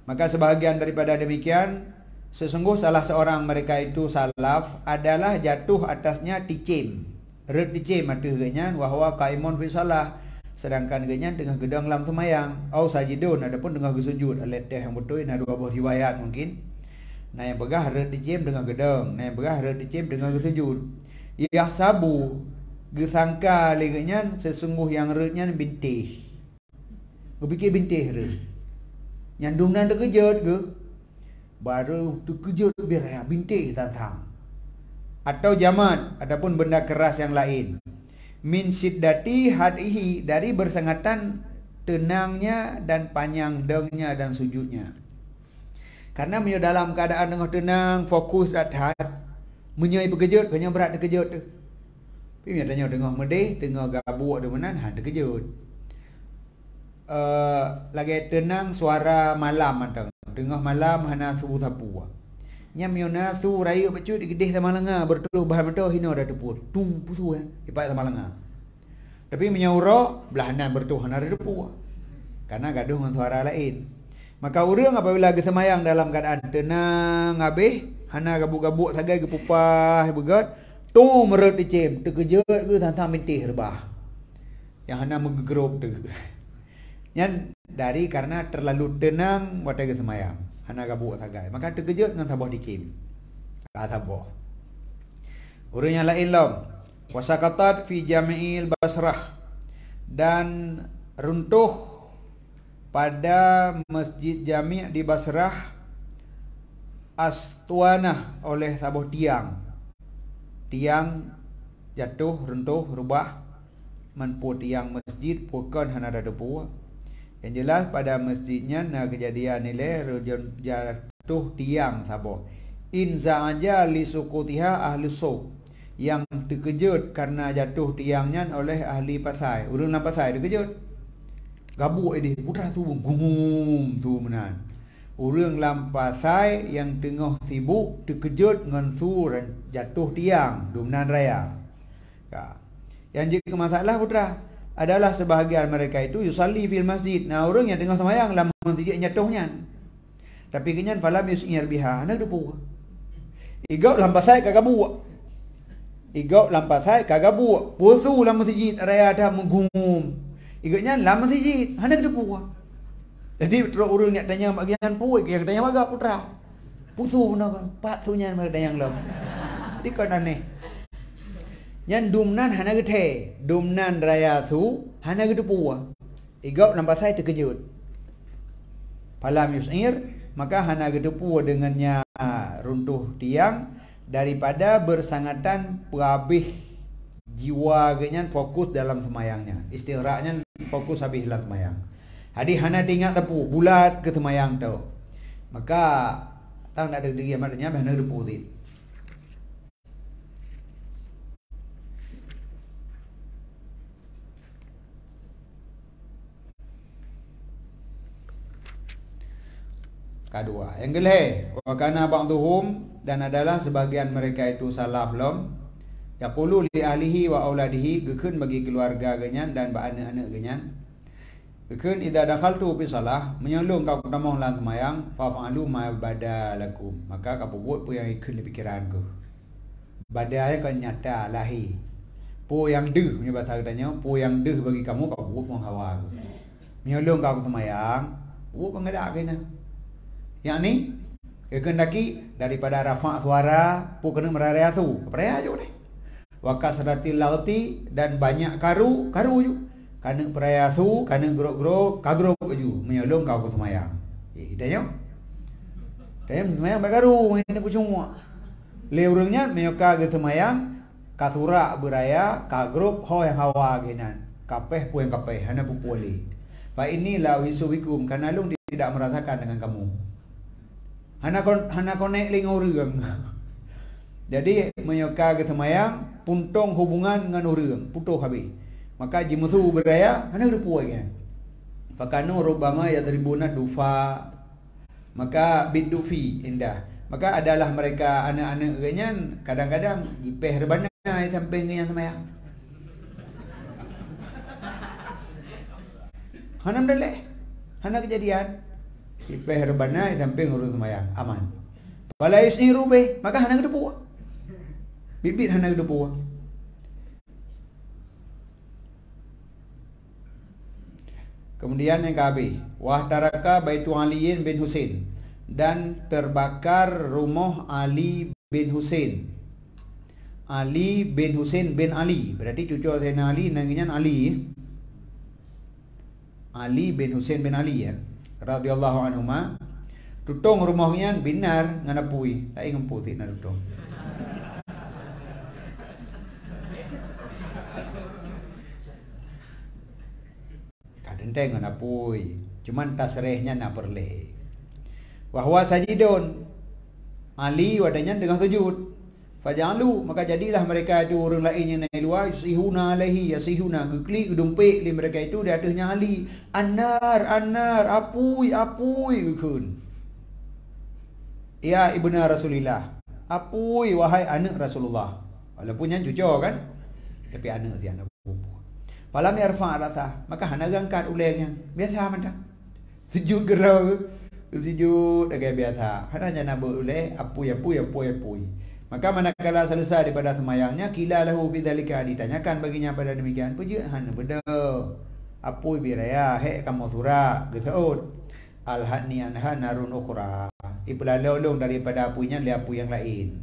maka sebahagian daripada demikian sesungguh salah seorang mereka itu salaf adalah jatuh atasnya ticim. Red ticim mata genyan wahwa qaimun fi salah sedangkan genyan tengah gedang lam semayang au sajidun adapun tengah bersujud aleteh yang betul ada dua buah riwayat mungkin. Nah yang pegah red ticim tengah gedang, nah yang pegah red ticim tengah bersujud. Ya sabu gesangka legenyan sesungguh yang rednya bintih. Berfikir bintih red. Yang dumnan terkejut ke? Baru terkejut biar bintik datang. Atau jamat ataupun benda keras yang lain. Min siddati hadihi dari bersengatan tenangnya dan panjang dengnya dan sujudnya. Karena menyo dalam keadaan tengah tenang, fokus hat, menyoi terkejut, kena berat terkejut tu. Tapi tanya tengah medih, tengah gabuk de menan, terkejut. Lagi tenang suara malam matang. Tengah malam hana subuh sapu. Nyam yona su rayu becu di gedeh sama lenga bertuluh bahan betul hino ada tepur. Tung pusu ipat sama lenga. Tapi menyauro belahanan bertuh hana ada tepur. Karena gaduh dengan suara lain. Maka urang apabila gesemayang dalam keadaan tenang habis hana gabuk-gabuk sagai gepupah begat tu merut dicem terkejut ke tantang mintih rebah. Yang hana menggegeruk tu. Yang dari karena terlalu tenang waktu semayang hana gabuk sagai maka terkejut dengan saboh dicim saboh urang yang lain lom wasaqatat fi jami'il Basrah dan runtuh pada masjid jami' di Basrah astuanah oleh saboh tiang jatuh runtuh rubah manpu tiang masjid bukan hana ada debu. Yang jelas pada masjidnya nah kejadian nilai jatuh tiang saboh. Inza aja li sukutiha ahli suq yang terkejut karena jatuh tiangnya oleh ahli pasai. Urang lam pasai terkejut. Gabuk ini putra tu gum tu menan. Urang lam pasai yang tengah sibuk terkejut dengan suran jatuh tiang dumnan raya. Yang jadi masalah putra adalah sebahagian mereka itu yusalli fil masjid. Nah orang yang tengah semayang lamun tijak jatuhnya. Tapi kenyan falam yus'ir biha anak depu. Igau lampasai kagabu. Igau lampasai kagabu. Pusu lam masjid raya dah menggum. Igutnya lam masjid. Hana kita puas. Jadi terus urang nak tanya bagian puas, yang tanya baga putra. Pusu benar kan? Pak sunya mereka yang lam. Di kan aneh. Yang dumnan hana kita. Dumnan raya tu hana kita puas. Igau lampasai terkejut. Falam yus'ir, maka hana kita puas dengannya runtuh tiang. Daripada bersangatan perhabis jiwa genyan fokus dalam semayangnya. Istirahatnya fokus habis dalam semayang. Hadi hana tinggal tepu bulat ke semayang tu. Maka tahu nak ada diri amatnya hana deposit. Kedua, yang kelih, wa kana ba'dhum, dan adalah sebagian mereka itu salah belum. Yaqulu li ahlihi wa auladihi, gekeun bagi keluarga genyan dan ba anak-anak genyan. Gekeun idza dakhaltu fi salah, menyolong kau ketamong lan semayang, fa'alu ma badalakum, maka kau buat apa yang ikut pikiran kau. Badai kau nyata lahi. Po yang deh punya bahasa katanya, po yang deh bagi kamu kau buat menghawa kau. Menyolong kau semayang, buat pengadak kena. Yang ni kendaki daripada rafa' suara pu kena meraya tu. Peraya je ni. Wa kasratil lauti, dan banyak karu je. Kana peraya tu, kana grok-grok, kagrok je menyolong kau ke semayang. Tanya. Tanya semayang bagaru ini ku cuma. Le urangnya meyoka ke semayang, kasura beraya, kagrok ho yang hawa genan. Kapeh pu yang kapeh, hana pu poli. Fa inilah wisuwikum, karena lung tidak merasakan dengan kamu. Hana konek ling urang. Jadi menyoka ke semayang puntong hubungan dengan urang, putuh habis. Maka jimusu beraya hana ada puai kan. Fakanu rubama yadribuna dufa. Maka bidufi indah. Maka adalah mereka anak-anak genyan kadang-kadang dipeh rebana sampai dengan semayang. Hana mdaleh. Hana kejadian. Ipeh rebana sampai ngurus semayang aman. Pala yusniru be, maka hana gede puak. Bibit hana gede puak. Kemudian yang ke-habis, wah taraka baitu Aliin bin Husain, dan terbakar rumah Ali bin Husain. Ali bin Husain bin Ali, berarti cucu Sayyidina Ali namanya Ali. Ali bin Husain bin Ali ya. Radhiyallahu anhuma, tutong rumahnya binar nganapui, tak ingin putih nak tutong. Kadang-kadang nganapui, cuman tasrehnya nak perle. Wahwa sajidun, Ali wadanya dengan sujud. Fajalu, maka jadilah mereka itu orang lain yang naik luar, yusihuna alaihi, yasihuna, keklik, kedumpik li mereka itu di atasnya Ali. Anar, apui, kekun. Ya ibnu Rasulillah, apui wahai anak Rasulullah. Walaupun yang cucu kan, tapi anak dia anak pupu. Falam yarfa' rasa, maka hana angkat ulangnya. Biasa macam sujud gerau, sujud agak biasa. Hana jana boleh apui. Maka manakala selesai daripada semayangnya, kila lahu bidzalika, ditanyakan baginya pada demikian. Pujian beda. Apui biraya he kamu surah gesaud. Alhani anha narun ukhra. Ipelalolong daripada apuinya le apu yang lain.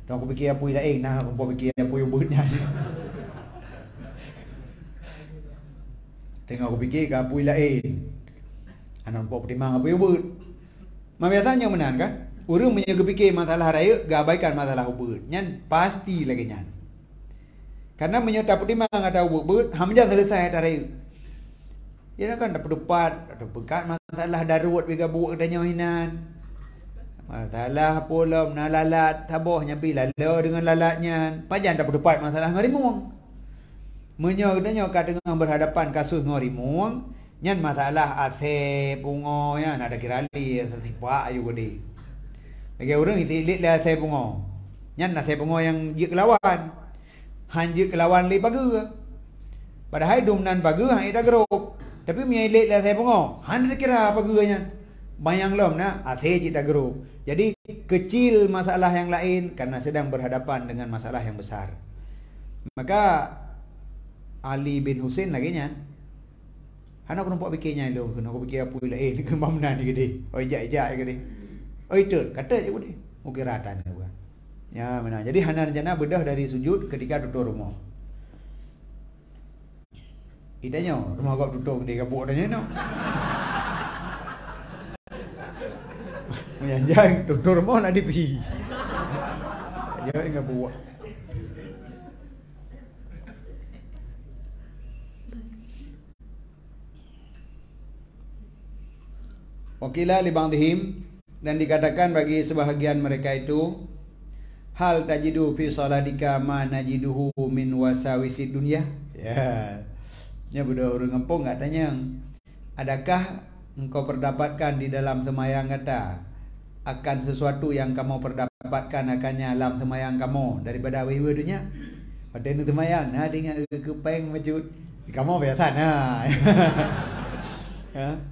Tong aku fikir apui lain, nah aku fikir apui ubutnya. Tengok aku fikir ke apui lain. Anak pok pertimang apui ubut. Biasanya menan kan? Orang punya kepikir masalah raya, gabaikan masalah ubud. Nyan pasti lagi nyan. Karena menyerta pertimang ada ubud, hamjan selesai ada raya. Ia kan dapat depat, ada bekat masalah darurat bega buat adanya hinan. Masalah pula menalalat, tabah nyampi lala dengan lalatnya. Pajan dapat depat masalah ngarimuang. Menyertanya dengan berhadapan kasus ngarimuang, nyan masalah ase bungo ya, ada kirali, sesipak ayu gede. Lagi orang itu lihat lah saya bungo. Nyan lah saya bungo yang jik lawan. Han jik lawan li pagi. Padahal dumnan pagi han ida geruk. Tapi mi lihat lah saya bungo. Han dah kira pagi nyan. Bayang lom na ase jik dah geruk. Jadi kecil masalah yang lain karena sedang berhadapan dengan masalah yang besar. Maka Ali bin Husain lagi nya. Anak nampak fikirnya lu, kena aku fikir apa pula ni ke mana ni gede. Oh ijak gede. Oh itu kata je boleh. Mungkin rata ni bukan. Ya mana. Jadi hana rencana bedah dari sujud ketika tutur rumah. Idanya rumah kau tutur dia kabuk tanya no. Menyanjang tutur rumah nak dipi. Ya enggak buat. Wakila li ba'dihim, dan dikatakan bagi sebahagian mereka itu, hal tajidu fi saladika ma najiduhu min wasawisi dunia. Ya. Nya budak orang kampung katanya, adakah engkau perdapatkan di dalam semayang kata akan sesuatu yang kamu perdapatkan akannya dalam semayang kamu daripada wiwa dunia? Pada ni semayang, nah dengar kepeng majud. Kamu biasa nah. Ya.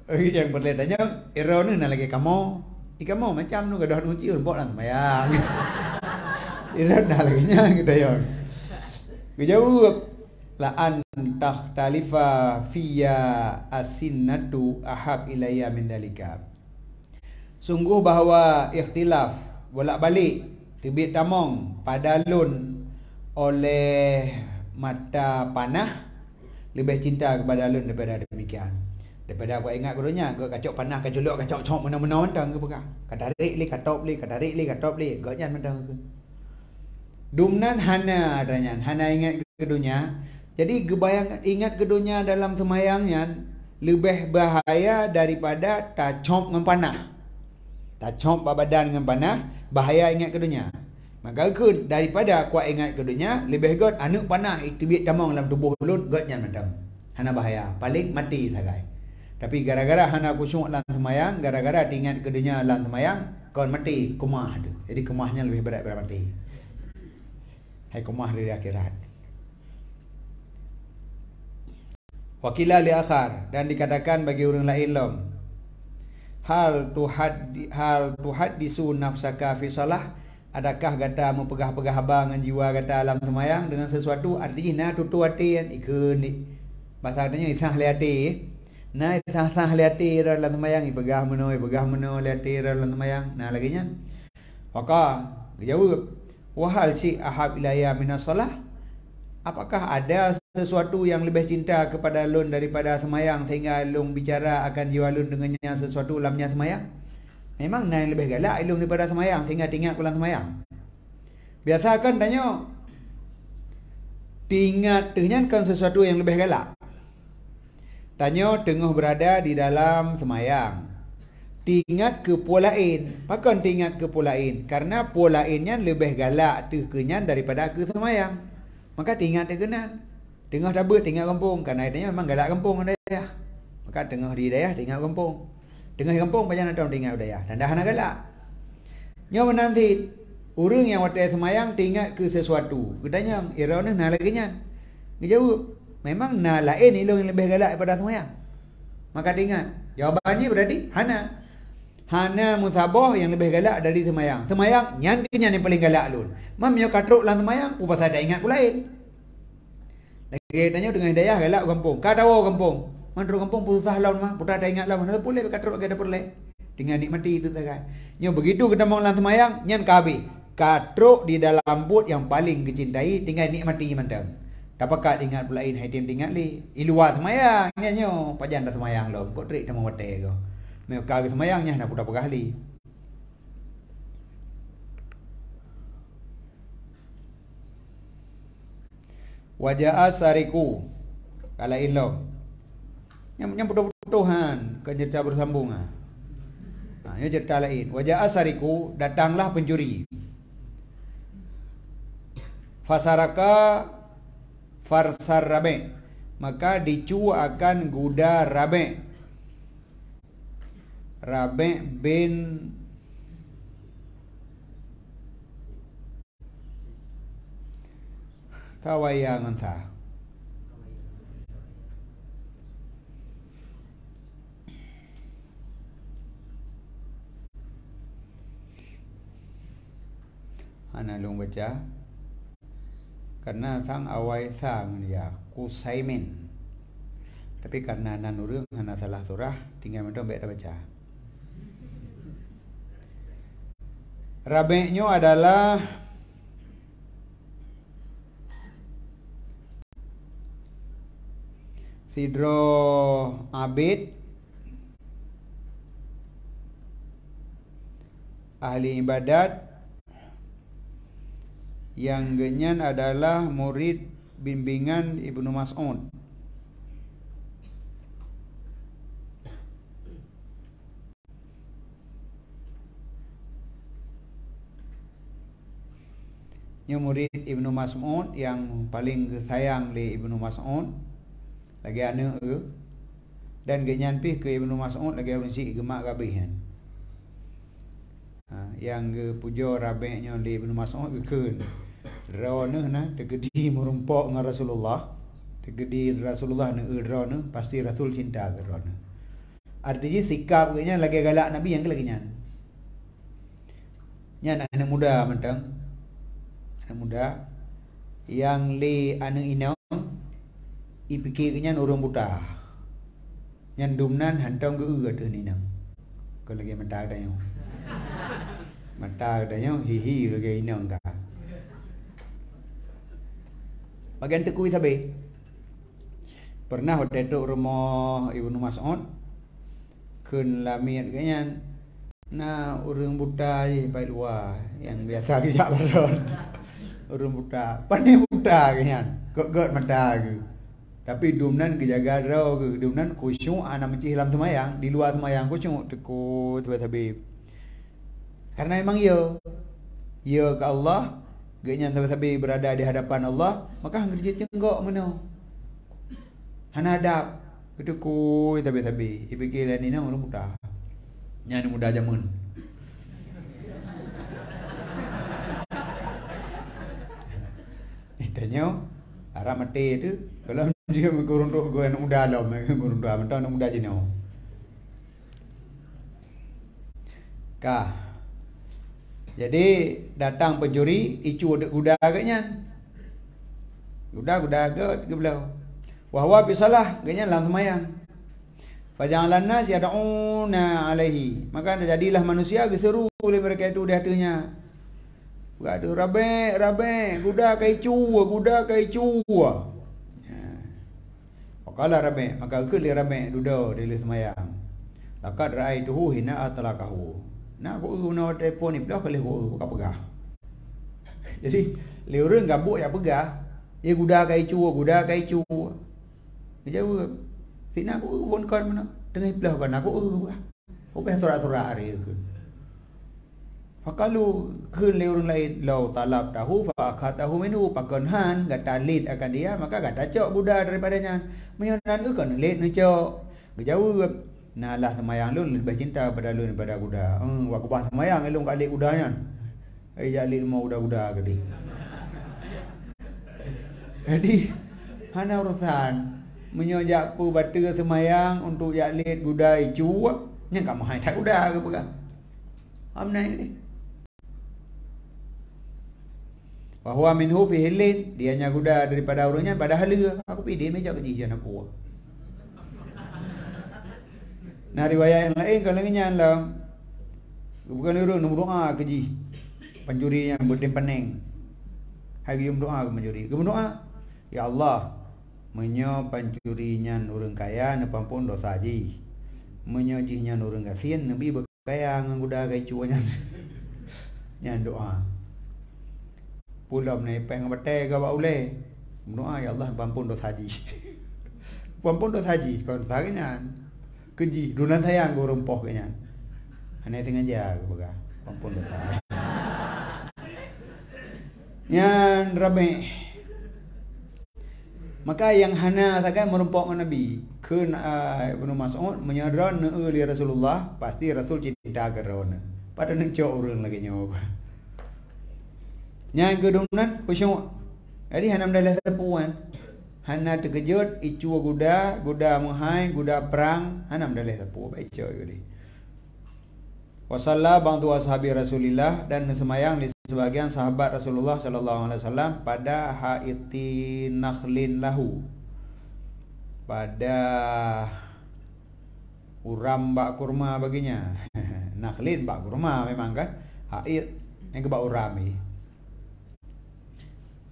Yang berledanya error ni nak lagi kamu. Kamu macam nu gadah nu cium bok lah semayang. Error nak lagi nya kita yon. Dijawab la antah talifa fiya asinnatu ahab ilayya min dalika. Sungguh bahawa ikhtilaf bolak-balik tibit tamong padalun oleh mata panah lebih cinta kepada alun daripada demikian. Daripada aku ingat gurunya, aku kacau panah, kacau lok, kacau cok mana-mana mentang ke bukan. Katarik li, katop li, katarik li, katop li, gaknya mentang ke. Dumnan hana adanya, hana ingat ke dunia. Jadi gebayang ingat ke dunia dalam semayangnya lebih bahaya daripada tacop dengan panah. Tacop badan dengan panah, bahaya ingat ke dunia. Maka ke daripada kuat ingat ke dunia, lebih god anak panah itu biar tamang dalam tubuh lut, gaknya mentang. Hana bahaya, paling mati sagai. Tapi gara-gara hana khusyuk dalam semayang, gara-gara diingat ke dunia dalam semayang, kau mati kumah tu. Jadi kumahnya lebih berat daripada mati. Hai kumah dari akhirat. Wakila li akhar, dan dikatakan bagi orang lain lom. Hal tuhaddisu nafsaka fi salah, adakah kata mempegah-pegah abang dengan jiwa kata dalam semayang dengan sesuatu artinya tutu hati kan ikut ni. Bahasa katanya isah hati. Nah, sah-sah liati dalam semayang, pegah meno liati dalam semayang. Nah, lagi nya. Maka jawab, wahal si ahab ilayya minas salah? Apakah ada sesuatu yang lebih cinta kepada lun daripada semayang sehingga lun bicara akan jiwa lun dengannya sesuatu dalamnya semayang? Memang nah yang lebih galak lun daripada semayang sehingga tinggal pulang semayang. Biasa kan tanya, tinggal kan sesuatu yang lebih galak. Tanya tengah berada di dalam semayang. Tingat ke polain. Pakan tingat ke polain? Karena polainnya lebih galak terkenyan daripada ke semayang. Maka tingat terkenan. Tengah tabut tinggal kampung. Karena itanya memang galak kampung daya. Maka tengah di daya tinggal kampung. Tengah di kampung macam nak tinggal daya. Dan dah nak galak. Nyawa nanti orang yang watai semayang tingat ke sesuatu. Katanya irona nak lagi nya. Dia jawab, memang nak lain ilmu yang lebih galak daripada semayang. Maka ingat, jawabannya berarti hana. Hana musabah yang lebih galak dari semayang. Semayang nyan kenyan yang paling galak lun. Mam yo katruk lang semayang, upah saya ingat pula lain. Lagi tanya dengan hidayah galak kampung. Ka tahu kampung. Mandro kampung pusah laun mah, putra ada ingat laun. Ada boleh katruk ada boleh. Dengan nikmati itu saja. Nyo begitu kita mau lang semayang, nyan kabi. Katruk di dalam bot yang paling dicintai, tinggal nikmati mantap. Apakah ingat pula hai tim ingat li iluar semayang nyo pajan dah semayang lo kok trik sama wate ko me ka semayangnya nak putar pegah li wajah asariku kala ilom yang putar-putuhan ke cerita bersambung ini cerita lain. Wajah asariku datanglah pencuri fasaraka farsar rabe, maka dicu akan guda rabe bin tawayangan sah. Ana long baca karena sang awai sang ya Kusaimin. Tapi karena nanurung hana salah surah, tinggal mentong baik baca. Rabi'nya adalah Sidro Abid, ahli ibadat, yang genyan adalah murid bimbingan Ibnu Mas'ud. Yang murid Ibnu Mas'ud yang paling sayang li Ibnu Mas'ud lagi anak ke, dan genyan pi ke Ibnu Mas'ud lagi orang si gemak gabihan. Yang ke pujo rabi'nya li Ibnu Mas'ud ke rona na tegedi merumpok dengan Rasulullah, tegedi Rasulullah na rona pasti Rasul cinta ke rona. Artinya sikap genyan lagi galak Nabi yang ke lagi nyan. Nyan anak muda mentang, anak muda yang li anak inang ipikir nyan orang buta. Nyan dumnan hantong ke ada ni nang. Kalau lagi mentang dah yang. Mentang dah yang hihi lagi inang ka. Bagian tekui sabi. Pernah waktu itu rumah Ibnu Mas'ud kun lamit kanyan na orang buta je pai luar yang biasa kejak baron. Orang buta, pandai buta kanyan. Kok mata ke. Tapi dumnan kejaga rau ke, dumnan khusyuk ana mencih dalam semayang, di luar semayang khusyuk tekut sabi. Karena memang ya ke Allah, genyan sabi berada di hadapan Allah, maka ngerjit jenggok mana. Hanadap tekut sabi. Ipikir ni nang orang buta. Nyan muda jamun. Tanya arah mati tu kalau dia mengurunduk gue anak muda lah, mengurunduk mentang anak muda je ni. Kah. Jadi datang pencuri, icu ada kuda agaknya. Kuda agak ke belau. Wahwa bisalah agaknya dalam semayang. Faja'alan nas yad'una alaihi. Maka jadilah manusia geseru oleh mereka itu di hatinya. Gaduh rabe, kuda kai cua. Wakala rabe, maka keli rabe duduk di semayang. Laqad ra'aituhu hina atlaqahu. Nak aku guna telefon ni belah kali aku pegah. Jadi leurang gabuk ya pegah. Dia kuda kai cua. Dia jawab, "Sina aku pun kan mana? Tengah belah kan aku pegah." Aku surat-surat hari ke. Fakalu ke leurang lain lau talab tahu fakatahu minhu pakonhan gata lead akan dia maka gata cok budak daripadanya menyonan ke kan lead cok gejauh nah lah semayang lu lebih cinta pada lu daripada kuda waktu bah semayang lu kat lead kudanya jadi mau kuda-kuda gede. Jadi hana urusan menyojak pu batu semayang untuk jak lead kuda icu nya kamu hai tak kuda ke pegang amna ni. Bahwa minhu fi hilin, dianya kuda daripada orangnya pada hala. Aku pergi dia meja kerja jana aku. Nah riwayat yang lain kalau ngenyan lah. Bukan orang nombor doa kerja. Pencuri yang berdem pening. Hari yang doa ke pencuri. Ke doa, ya Allah, menyo pencurinya orang kaya nepampun dosa haji. Menyo jihnya orang kasihan nabi berkaya ngan kuda kai cuanya. Nyan doa. Pulau ni peng batai ke bau le. Doa ya Allah ampun dosa haji. Ampun dosa haji kon saganya. Keji dunan sayang go rempoh kenya. Hanya tengah ja ke baga. Ampun dosa. Yan rabe. Maka yang hana sakan merempok dengan Nabi. Kun Ibnu Mas'ud menyadran li Rasulullah pasti Rasul cinta ke rona. Pada nak cok orang lagi nyawa. Yang kedua khusyuk. Jadi hana mendalah tepuan. Hana terkejut icu kuda muhai, kuda perang, hana mendalah tepu baik cok jadi. Wasalla ba'du ashabi Rasulillah, dan semayang di sebagian sahabat Rasulullah sallallahu alaihi wasallam pada haiti nakhlin lahu, pada uram bak kurma baginya. Nakhlin bak kurma memang kan, hait yang ke bak uram ni.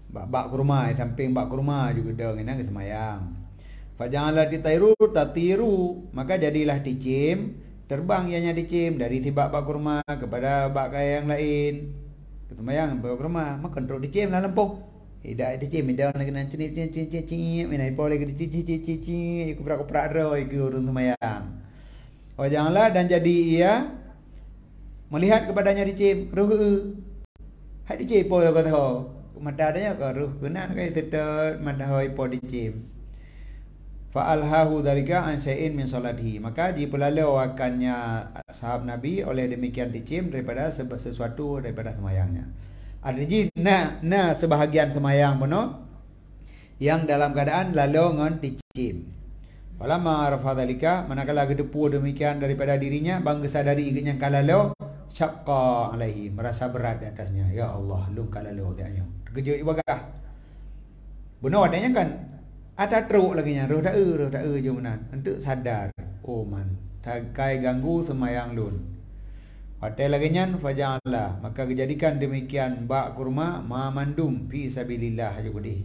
Bak kurma, samping bak kurma juga dong ini semayang. Faja'ala ditairu tatiru, maka jadilah dicim, terbang ianya dicim dari tibak bak kurma kepada bak kaya yang lain. Semayang bak kurma, maka terus dicim lah lempuh. Tidak dicim, tidak lagi nak cini, minai boleh ke cici, kuprak roh ke urun semayang. Faja'ala, dan jadi ia melihat kepadanya dicim, ruh hai dicim po kata ho. Mata adanya ke ruh kenan kai tetap mata hoi po dicim. Fa'alhahu dzalika an syai'in min salatihi, maka dipelalau akannya sahab Nabi oleh demikian dicim daripada sesuatu daripada semayangnya. Artinya na sebahagian semayang penuh yang dalam keadaan lalu ngon dicim. Falamma rafa dzalika, manakala gedepu demikian daripada dirinya, bangga sadari igenya kalalau syaqqa alaihi, merasa berat di atasnya. Ya Allah, lung kalalau tiaknya. Terkejut ibagah. Benar adanya kan ada teruk lagi nya, roh tak je menan. Untuk sadar, oh man, takai ganggu semayang lun. Hotel lagi nya faja'ala, maka kejadikan demikian bak kurma ma mandum fi sabilillah aja gudi.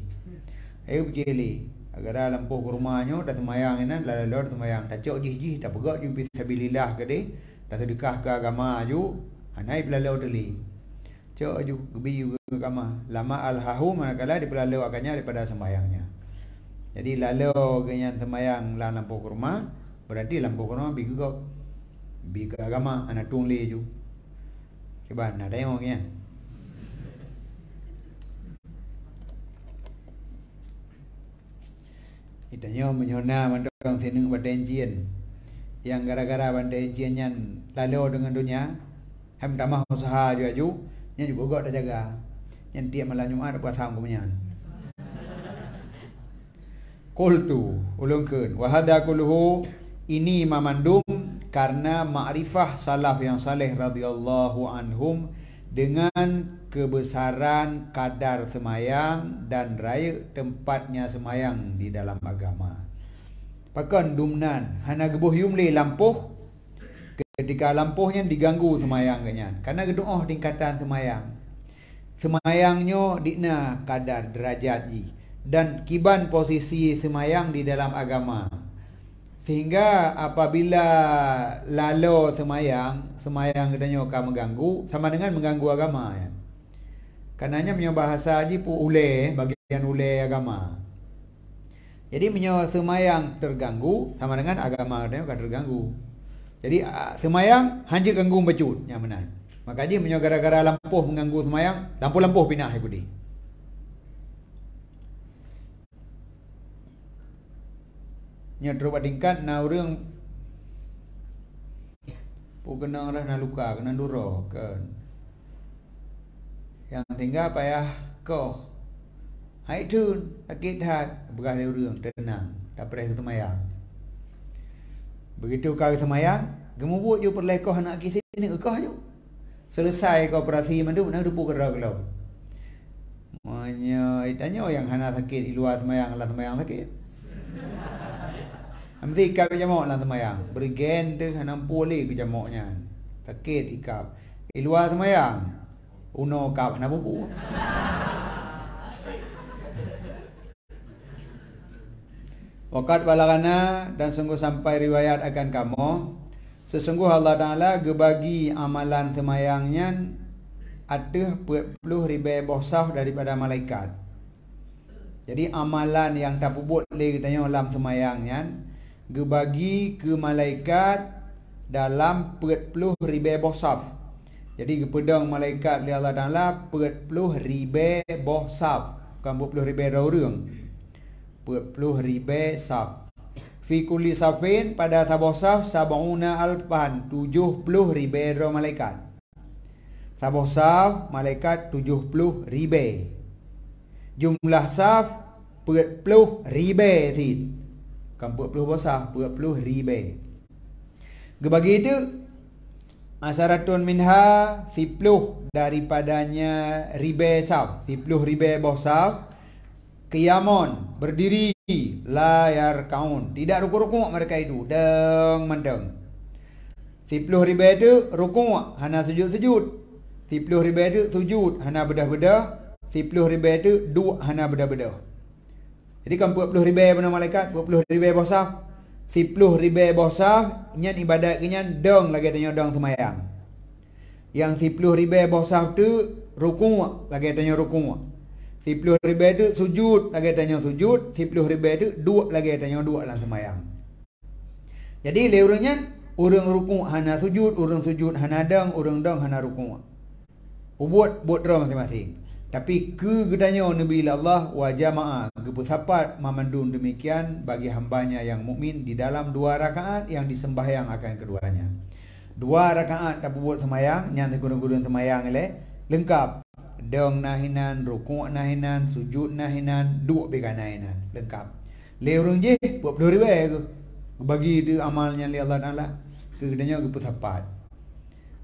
Ayo berjeli, agar lampu kurmanya dah semayang ini, lalu semayang tak cok jih tak pegak ju fi sabilillah gede, dah sedekah ke agama ju, hanai belalau deli. Cok ju gebi juga agama. Lama alhahu, manakala dipelalau akannya daripada semayangnya. Jadi lalu kenyan semayang la lampu kurma, berarti lampu kurma bi ke agama anak tung le ju. Coba nak tengok kan. Itanya menyona mandang seneng badenjian. Yang gara-gara badenjian nyan lalu dengan dunia, ham tamah usaha ju nya juga gak jaga. Nyan tiap malam Jumaat dapat saham kemenyan. Qultu ulungkeun wa hadza kulluhu, ini mamandum karena ma'rifah salaf yang saleh radhiyallahu anhum dengan kebesaran kadar semayang dan raya tempatnya semayang di dalam agama. Pakan dumnan hana gebuh yumli lampuh ketika lampuhnya diganggu semayang kenyan. Karena gedoh tingkatan semayang. Semayangnya dikna kadar derajat ji. Dan kiban posisi semayang di dalam agama, sehingga apabila lalu semayang katanya akan mengganggu, sama dengan mengganggu agama ya. Karenanya punya bahasa haji pu ule, bagian ule agama. Jadi punya semayang terganggu sama dengan agama katanya akan terganggu. Jadi semayang hanya ganggu becut yang benar. Maka haji punya gara-gara lampuh mengganggu semayang, lampuh pindah ikudi. Nya terus tingkat na urang pu kenang dah na luka kena duro kan. Yang tinggal payah koh. Hai tun sakit hat begah le urang tenang tak pereh semayang. Begitu kau semayang, gemubuk ju perlekoh nak ki sini ekoh ju. Selesai kau operasi mandu nak dupu gerak lo. Monya itanya yang hana sakit di luar semayang lah semayang sakit. Mesti ikap jamok lah semayang. Berigen tu hanam pulih ke jamoknya. Sakit ikap. Di luar semayang. Uno kap hanam pupu. Waqat balagana, dan sungguh sampai riwayat akan kamu, sesungguh Allah Ta'ala gebagi amalan semayangnya ada 40 ribu bosah daripada malaikat. Jadi amalan yang tak puput boleh katanya dalam semayangnya gebagi ke malaikat dalam 40 ribu bosab. Jadi kepedang malaikat li Allah Ta'ala 40 ribu bosab, bukan 40 ribu orang. 40 ribu sab. Fi kulli safin, pada sabosaf sab'una alfan, 70 ribu malaikat. Sabosaf malaikat 70 ribu. Jumlah saf 40 ribu tin. Bukan 40 bosah, 40 ribu. Gebagi itu Asyaratun minha 10 daripadanya ribe saw, 10 ribe bosaw. Qiyamun, berdiri, la yarkaun, tidak ruku-ruku mereka itu, deng mendeng. 10 ribe itu ruku, hana sujud-sujud. 10 ribe itu sujud, hana bedah-bedah. 10 ribe itu dua, hana bedah-bedah. Jadi kan 40 ribe benar malaikat, 40 ribe bosaw. 10 ribe bosaw, nyan ibadat kenyan deng lagi tanya deng semayang. Yang 10 ribe bosaw tu ruku, lagi tanya ruku. 10 ribu itu sujud, lagi tanya sujud. 10 ribu itu dua, lagi tanya dua dalam semayang. Jadi leurungnya urang ruku hana sujud, urang sujud hana dang, urang dang hana ruku. Buat dra masing-masing. Tapi ketanya Nabi Allah wa jamaah, kepusapat memandung demikian bagi hambanya yang mukmin di dalam 2 rakaat yang disembahyang akan keduanya. 2 rakaat tak buat semayang, nyantai gurung-gurung semayang lengkap. Dong nahinan, rukuk nahinan, sujud nahinan, duk beka nahinan, lengkap. Leurung je 40 ribu ke. Bagi dia amalnya li Allah Taala. Kedanya ke pusapat.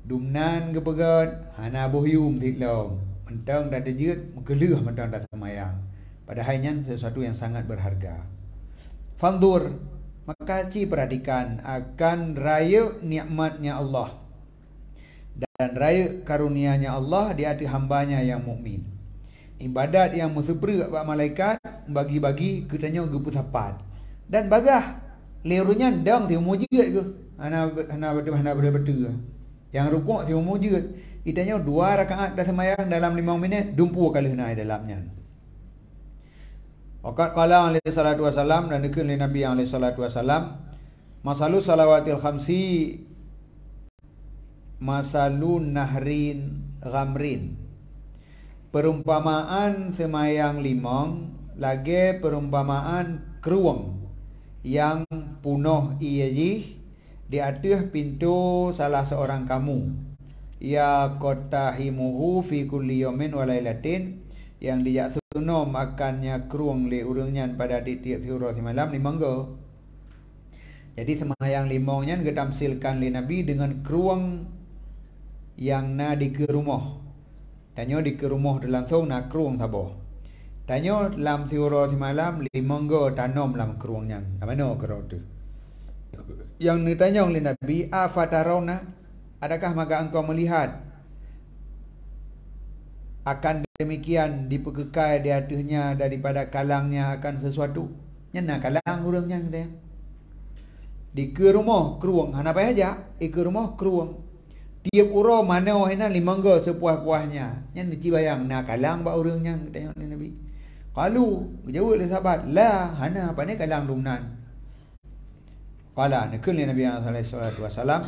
Dumnan ke pegat, hana bohyum tiklong. Mentang dah terjeut, mengeleuh mentang dah semayang. Padahal sesuatu yang sangat berharga. Fandur, maka perhatikan akan raya nikmatnya Allah dan raya karunia-Nya Allah di hati hambanya yang mukmin. Ibadat yang mesepre buat malaikat bagi-bagi ketanya gepu sapat. Dan bagah lerunya dang ti umur jeut ke. Hana betul. Yang rukuk ti umur jeut. Itanya 2 rakaat dah semayang dalam 5 minit 20 kali naik dalamnya. Waqat qala alaihi salatu wasalam dan dikir oleh Nabi alaihi salatu wasalam, masalu salawatil khamsi masalun nahrin ghamrin. Perumpamaan semayang 5 lagi perumpamaan keruang yang punuh iyaji di atas pintu salah seorang kamu. Ya qatahimuhu fi kulli yawmin wa lailatin, yang dia suno makannya keruang le urangnya pada tiap hari semalam 5 go. Jadi semayang 5 nya ditamsilkan le Nabi dengan keruang yang na di ke rumah. Tanya di ke rumah langsung nak keruang sabo. Tanya dalam siuro semalam 5 go tanam dalam keruangnya. Mana kerau tu? Yang ni tanya oleh Nabi, afatarona, adakah maka engkau melihat akan demikian diperkekai di atasnya daripada kalangnya akan sesuatu? Nyana kalang urangnya dia. Di ke rumah keruang, hana payah aja, ke rumah keruang. Tiap uro mana hena 5 go sepuas-puasnya. Nyan mesti bayang nak kalang ba urangnya tengok ni Nabi. Qalu jawab oleh sahabat, la hana apa ni kalang dumnan. Qala nakul Nabi sallallahu alaihi wasallam,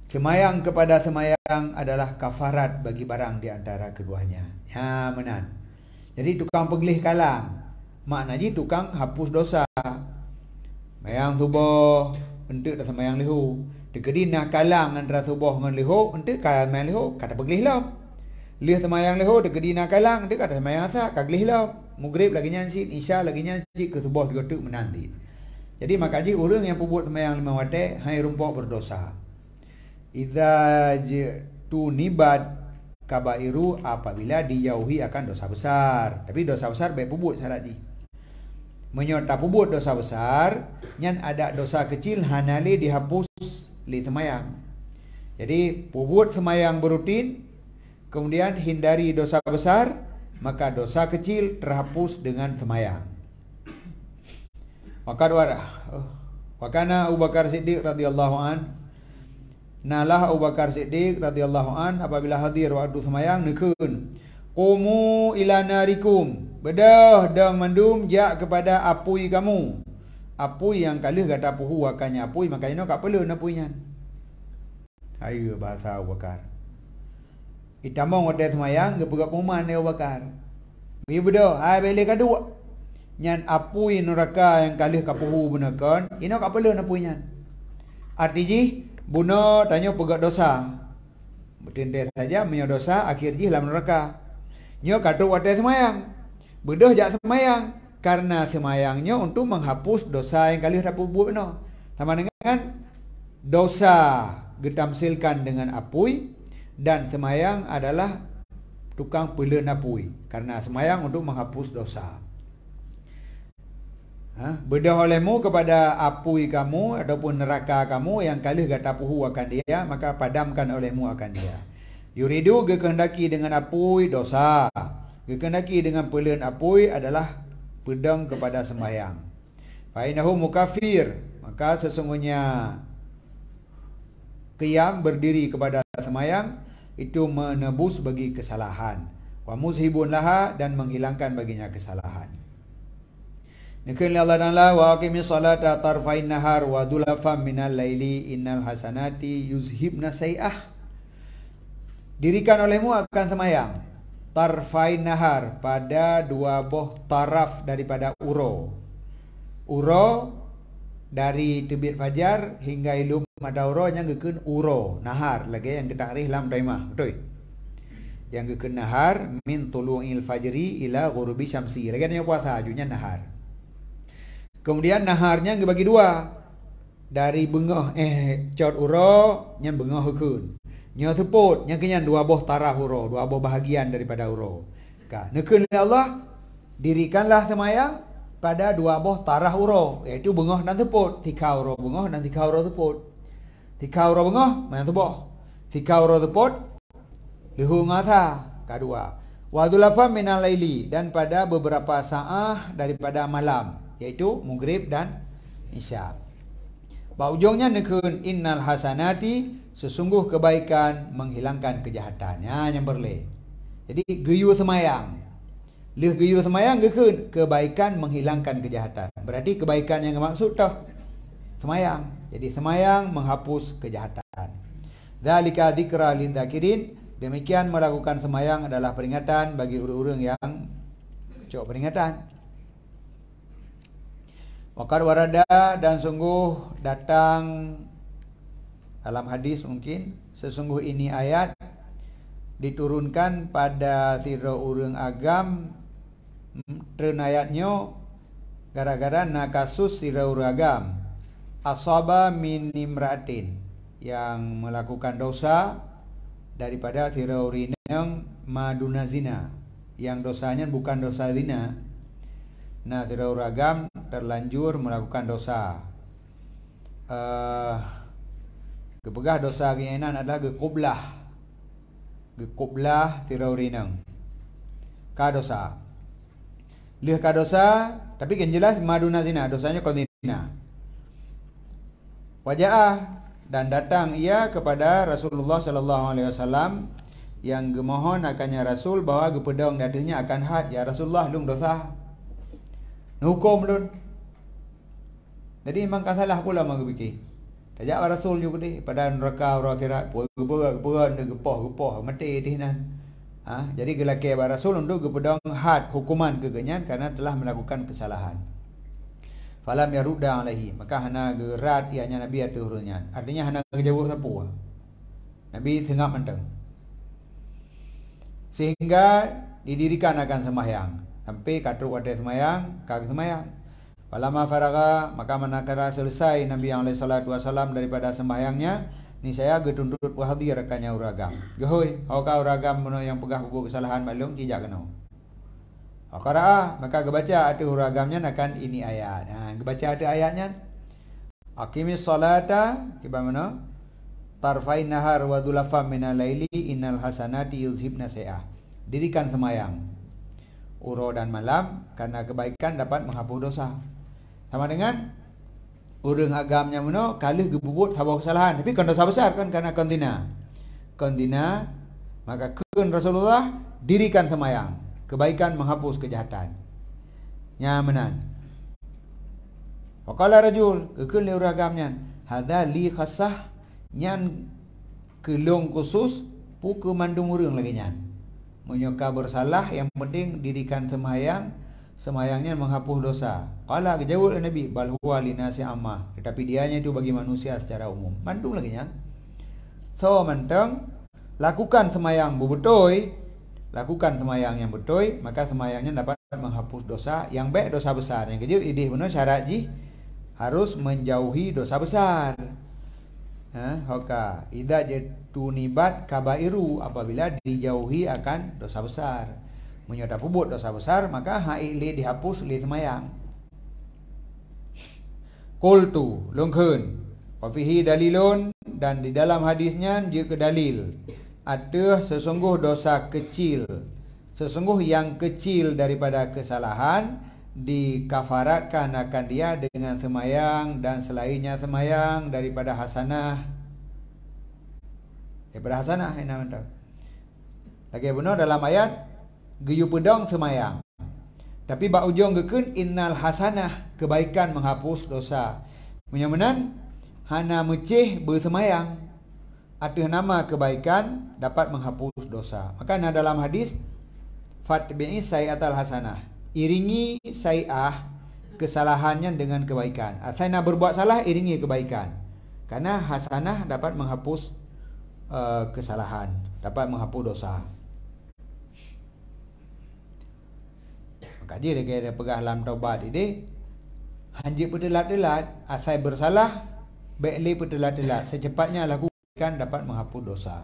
semayang kepada semayang adalah kafarat bagi barang di antara keduanya. Ya menan. Jadi tukang pegelih kalang, maknanya tukang hapus dosa. Mayang subuh untuk dah semayang lihu. Dekedi nak kalang antara subuh dengan lihu, untuk kalang semayang lihu kata pegelih lah. Lih semayang lihu dekedi nak kalang, untuk kata semayang asa kagelih lah. Maghrib lagi nyansit, isya lagi nyansit, ke subuh tiga tu menanti. Jadi makanya orang yang pubut semayang 5 waktu hai rumpok berdosa. Idza tu nibat kabairu, apabila dijauhi akan dosa besar. Tapi dosa besar baik pubut syarat ji. Menyerta pubut dosa besar, nyan ada dosa kecil hanali dihapus li semayang. Jadi pubut semayang berutin, kemudian hindari dosa besar, maka dosa kecil terhapus dengan semayang. Wakana Abu Bakar Siddiq radhiyallahu an, nalah Abu Bakar Siddiq radhiyallahu an apabila hadir waktu semayang nekun, qumu ila narikum, bedah dang mandum jak kepada apui kamu. Apui yang kalih kata puhu akannya apui, makanya kak perlu napuinya. Ayo bahasa Abu Bakar. Itamong hotel semayang gepegak perumahan Abu Bakar. Bi bedah, ai beli kadua. Nyan apui neraka yang kalih kapuhu benakan, ino kak perlu napuinya. Artinya buno tanya pegak dosa. Bertindak saja punya dosa akhir ji dalam neraka. Nyo kata hotel semayang. Bedah jak semayang karena semayangnya untuk menghapus dosa yang kali dapat buat no. Sama dengan dosa ditamsilkan dengan apui, dan semayang adalah tukang peleun apui, karena semayang untuk menghapus dosa. Bedah olehmu kepada apui kamu ataupun neraka kamu yang kalih gatapuhu akan dia, maka padamkan olehmu akan dia. Yuridu kehendaki dengan apui dosa, kehendaki dengan peleun apui adalah pedang kepada sembahyang. Fa innahu mukafir, maka sesungguhnya qiyam berdiri kepada sembahyang itu menebus bagi kesalahan. Wa muzhibun laha, dan menghilangkan baginya kesalahan. Nikil Allah Ta'ala wa aqimis salata tarfain nahar wa dulafam minal laili innal hasanati yuzhibna say'ah. Dirikan olehmu akan semayang tarfain nahar, pada dua boh taraf daripada uro. Uro dari terbit fajar hingga ilum matahari yang gekeun uro nahar lagi yang kita takrih lam daimah, betul? Yang gekeun nahar min tulu'il fajri ila ghurubi syamsi, lagi yang puasa ajunya nahar. Kemudian naharnya dibagi dua, dari bengah caut uro yang bengah hukun, nya seput yang kenyan dua boh taraf uro, dua boh bahagian daripada uro. Nekun Allah, dirikanlah semayang pada dua boh taraf uro, iaitu bengah dan seput. Tika uro bengah dan tika uro seput. Tika uro bengah mana sebuah, tika uro seput lihu ngasa kedua. Wadulafa minal laili, dan pada beberapa saat daripada malam, yaitu maghrib dan isya. Ujungnya nekun innal hasanati, sesungguh kebaikan menghilangkan kejahatannya yang berleh. Jadi geyu semayang, leh geyu semayang gekun kebaikan menghilangkan kejahatan. Berarti kebaikan yang maksud tah semayang. Jadi semayang menghapus kejahatan. Dzalika dzikra lidzakirin, demikian melakukan semayang adalah peringatan bagi orang-orang yang cok peringatan. Waqad warada, dan sungguh datang dalam hadis mungkin, sesungguh ini ayat diturunkan pada sira urang agam, treun ayatnya gara-gara na kasus sira urang agam asaba min imra'atin, yang melakukan dosa daripada sira urang yang maduna zina, yang dosanya bukan dosa zina. Nah, sira urang agam terlanjur melakukan dosa. Kepegah dosa keinginan adalah gekublah. Gekublah sira urang ka dosa. Lih ka dosa, tapi kan jelas maduna zina, dosanya kontina. Waja'ah, dan datang ia kepada Rasulullah sallallahu alaihi wasallam yang gemohon akannya Rasul bahwa gepedong dadahnya akan had. Ya Rasulullah, lung dosa hukum lun. Jadi memang kan salah pula mak fikir. Tajak Rasul juga deh pada neraka orang akhirat puan gepoh mati dinan. Jadi gelake Rasul untuk gepedong had hukuman kegenyan karena telah melakukan kesalahan. Falam yarudda alaihi, maka hana gerat ianya Nabi atuhurnya. Artinya hana ngejauh sapu. Nabi sengap menteng. Sehingga didirikan akan sembahyang. Sampai katruk ada semayang, kagak semayang. Falamma faraga, maka manakala selesai Nabi alaihi salatu wasallam daripada sembahyangnya, ni saya getundut hadir rekannya uragam. Gehoy, hauka uragam meno yang pegah buku kesalahan maklum tidak kena. Qara'a, maka gebaca atu uragamnya akan ini ayat. Gebaca atu ayatnya. Aqimis salata, kiba mana? Tarfain nahar wa dulafam minal laili innal hasanati yuzhibna say'ah. Dirikan semayang uro dan malam, karena kebaikan dapat menghapus dosa. Sama dengan urang agamnya meno kalih gebubut sabah kesalahan, tapi kan dosa besar kan karena kontina, maka kun Rasulullah dirikan semayang, kebaikan menghapus kejahatan. Nyamanan. Waqala rajul, kun li urang agamnya, hadza li khassah, nyan kelong khusus puku mandung urang lagi nyan. Menyoka bersalah, yang penting dirikan semayangnya menghapus dosa. Qala jawab Nabi, bal huwa linasi ammah, tetapi dianya itu bagi manusia secara umum. Mandung lagi nya. So menteng lakukan semayang bebetul, lakukan semayang yang betul, maka semayangnya dapat menghapus dosa yang baik, dosa besar. Yang kecil idih benar syarat ji harus menjauhi dosa besar. Hoka idza jatunibat kabairu, apabila dijauhi akan dosa besar. Menyata pubut dosa besar, maka haili dihapus li semayang. Qultu lungkeun wa fihi dalilun, dan di dalam hadisnya juga dalil ada sesungguh dosa kecil, sesungguh yang kecil daripada kesalahan dikafaratkan akan dia dengan semayang dan selainnya semayang daripada hasanah. Daripada hasanah ini mantap. Lagi benar dalam ayat geyu pedang semayang. Tapi bak ujung gekeun innal hasanah, kebaikan menghapus dosa. Menyamanan hana meceh bersemayang, atau nama kebaikan dapat menghapus dosa. Maka dalam hadis fatbi'i sayi'atal hasanah, iringi sayi'ah kesalahannya dengan kebaikan. Saya nak berbuat salah, iringi kebaikan. Karena hasanah dapat menghapus kesalahan, dapat menghapus dosa. Maka dia kaya pegah dalam taubat ini, hanjit berdelat-delat, asal bersalah, baiklah berdelat-delat, secepatnya lakukan dapat menghapus dosa.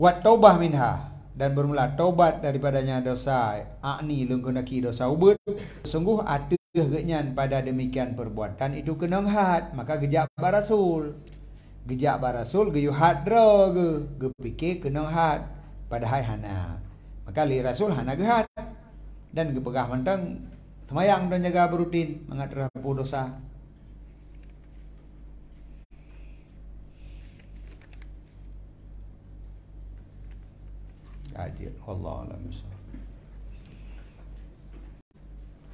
Wat taubah minha, dan bermula taubat daripadanya dosa, akni lungkunaki dosa ubud. Sungguh ada genyan pada demikian perbuatan itu kena hat, maka gejak barasul. Gejak barasul geyu hadra ge fikir kena hat, padahal hana. Maka li rasul hana gehat, dan gepegah mentang semayang dan jaga berutin mengat terhapus dosa. Ajir Allah alam.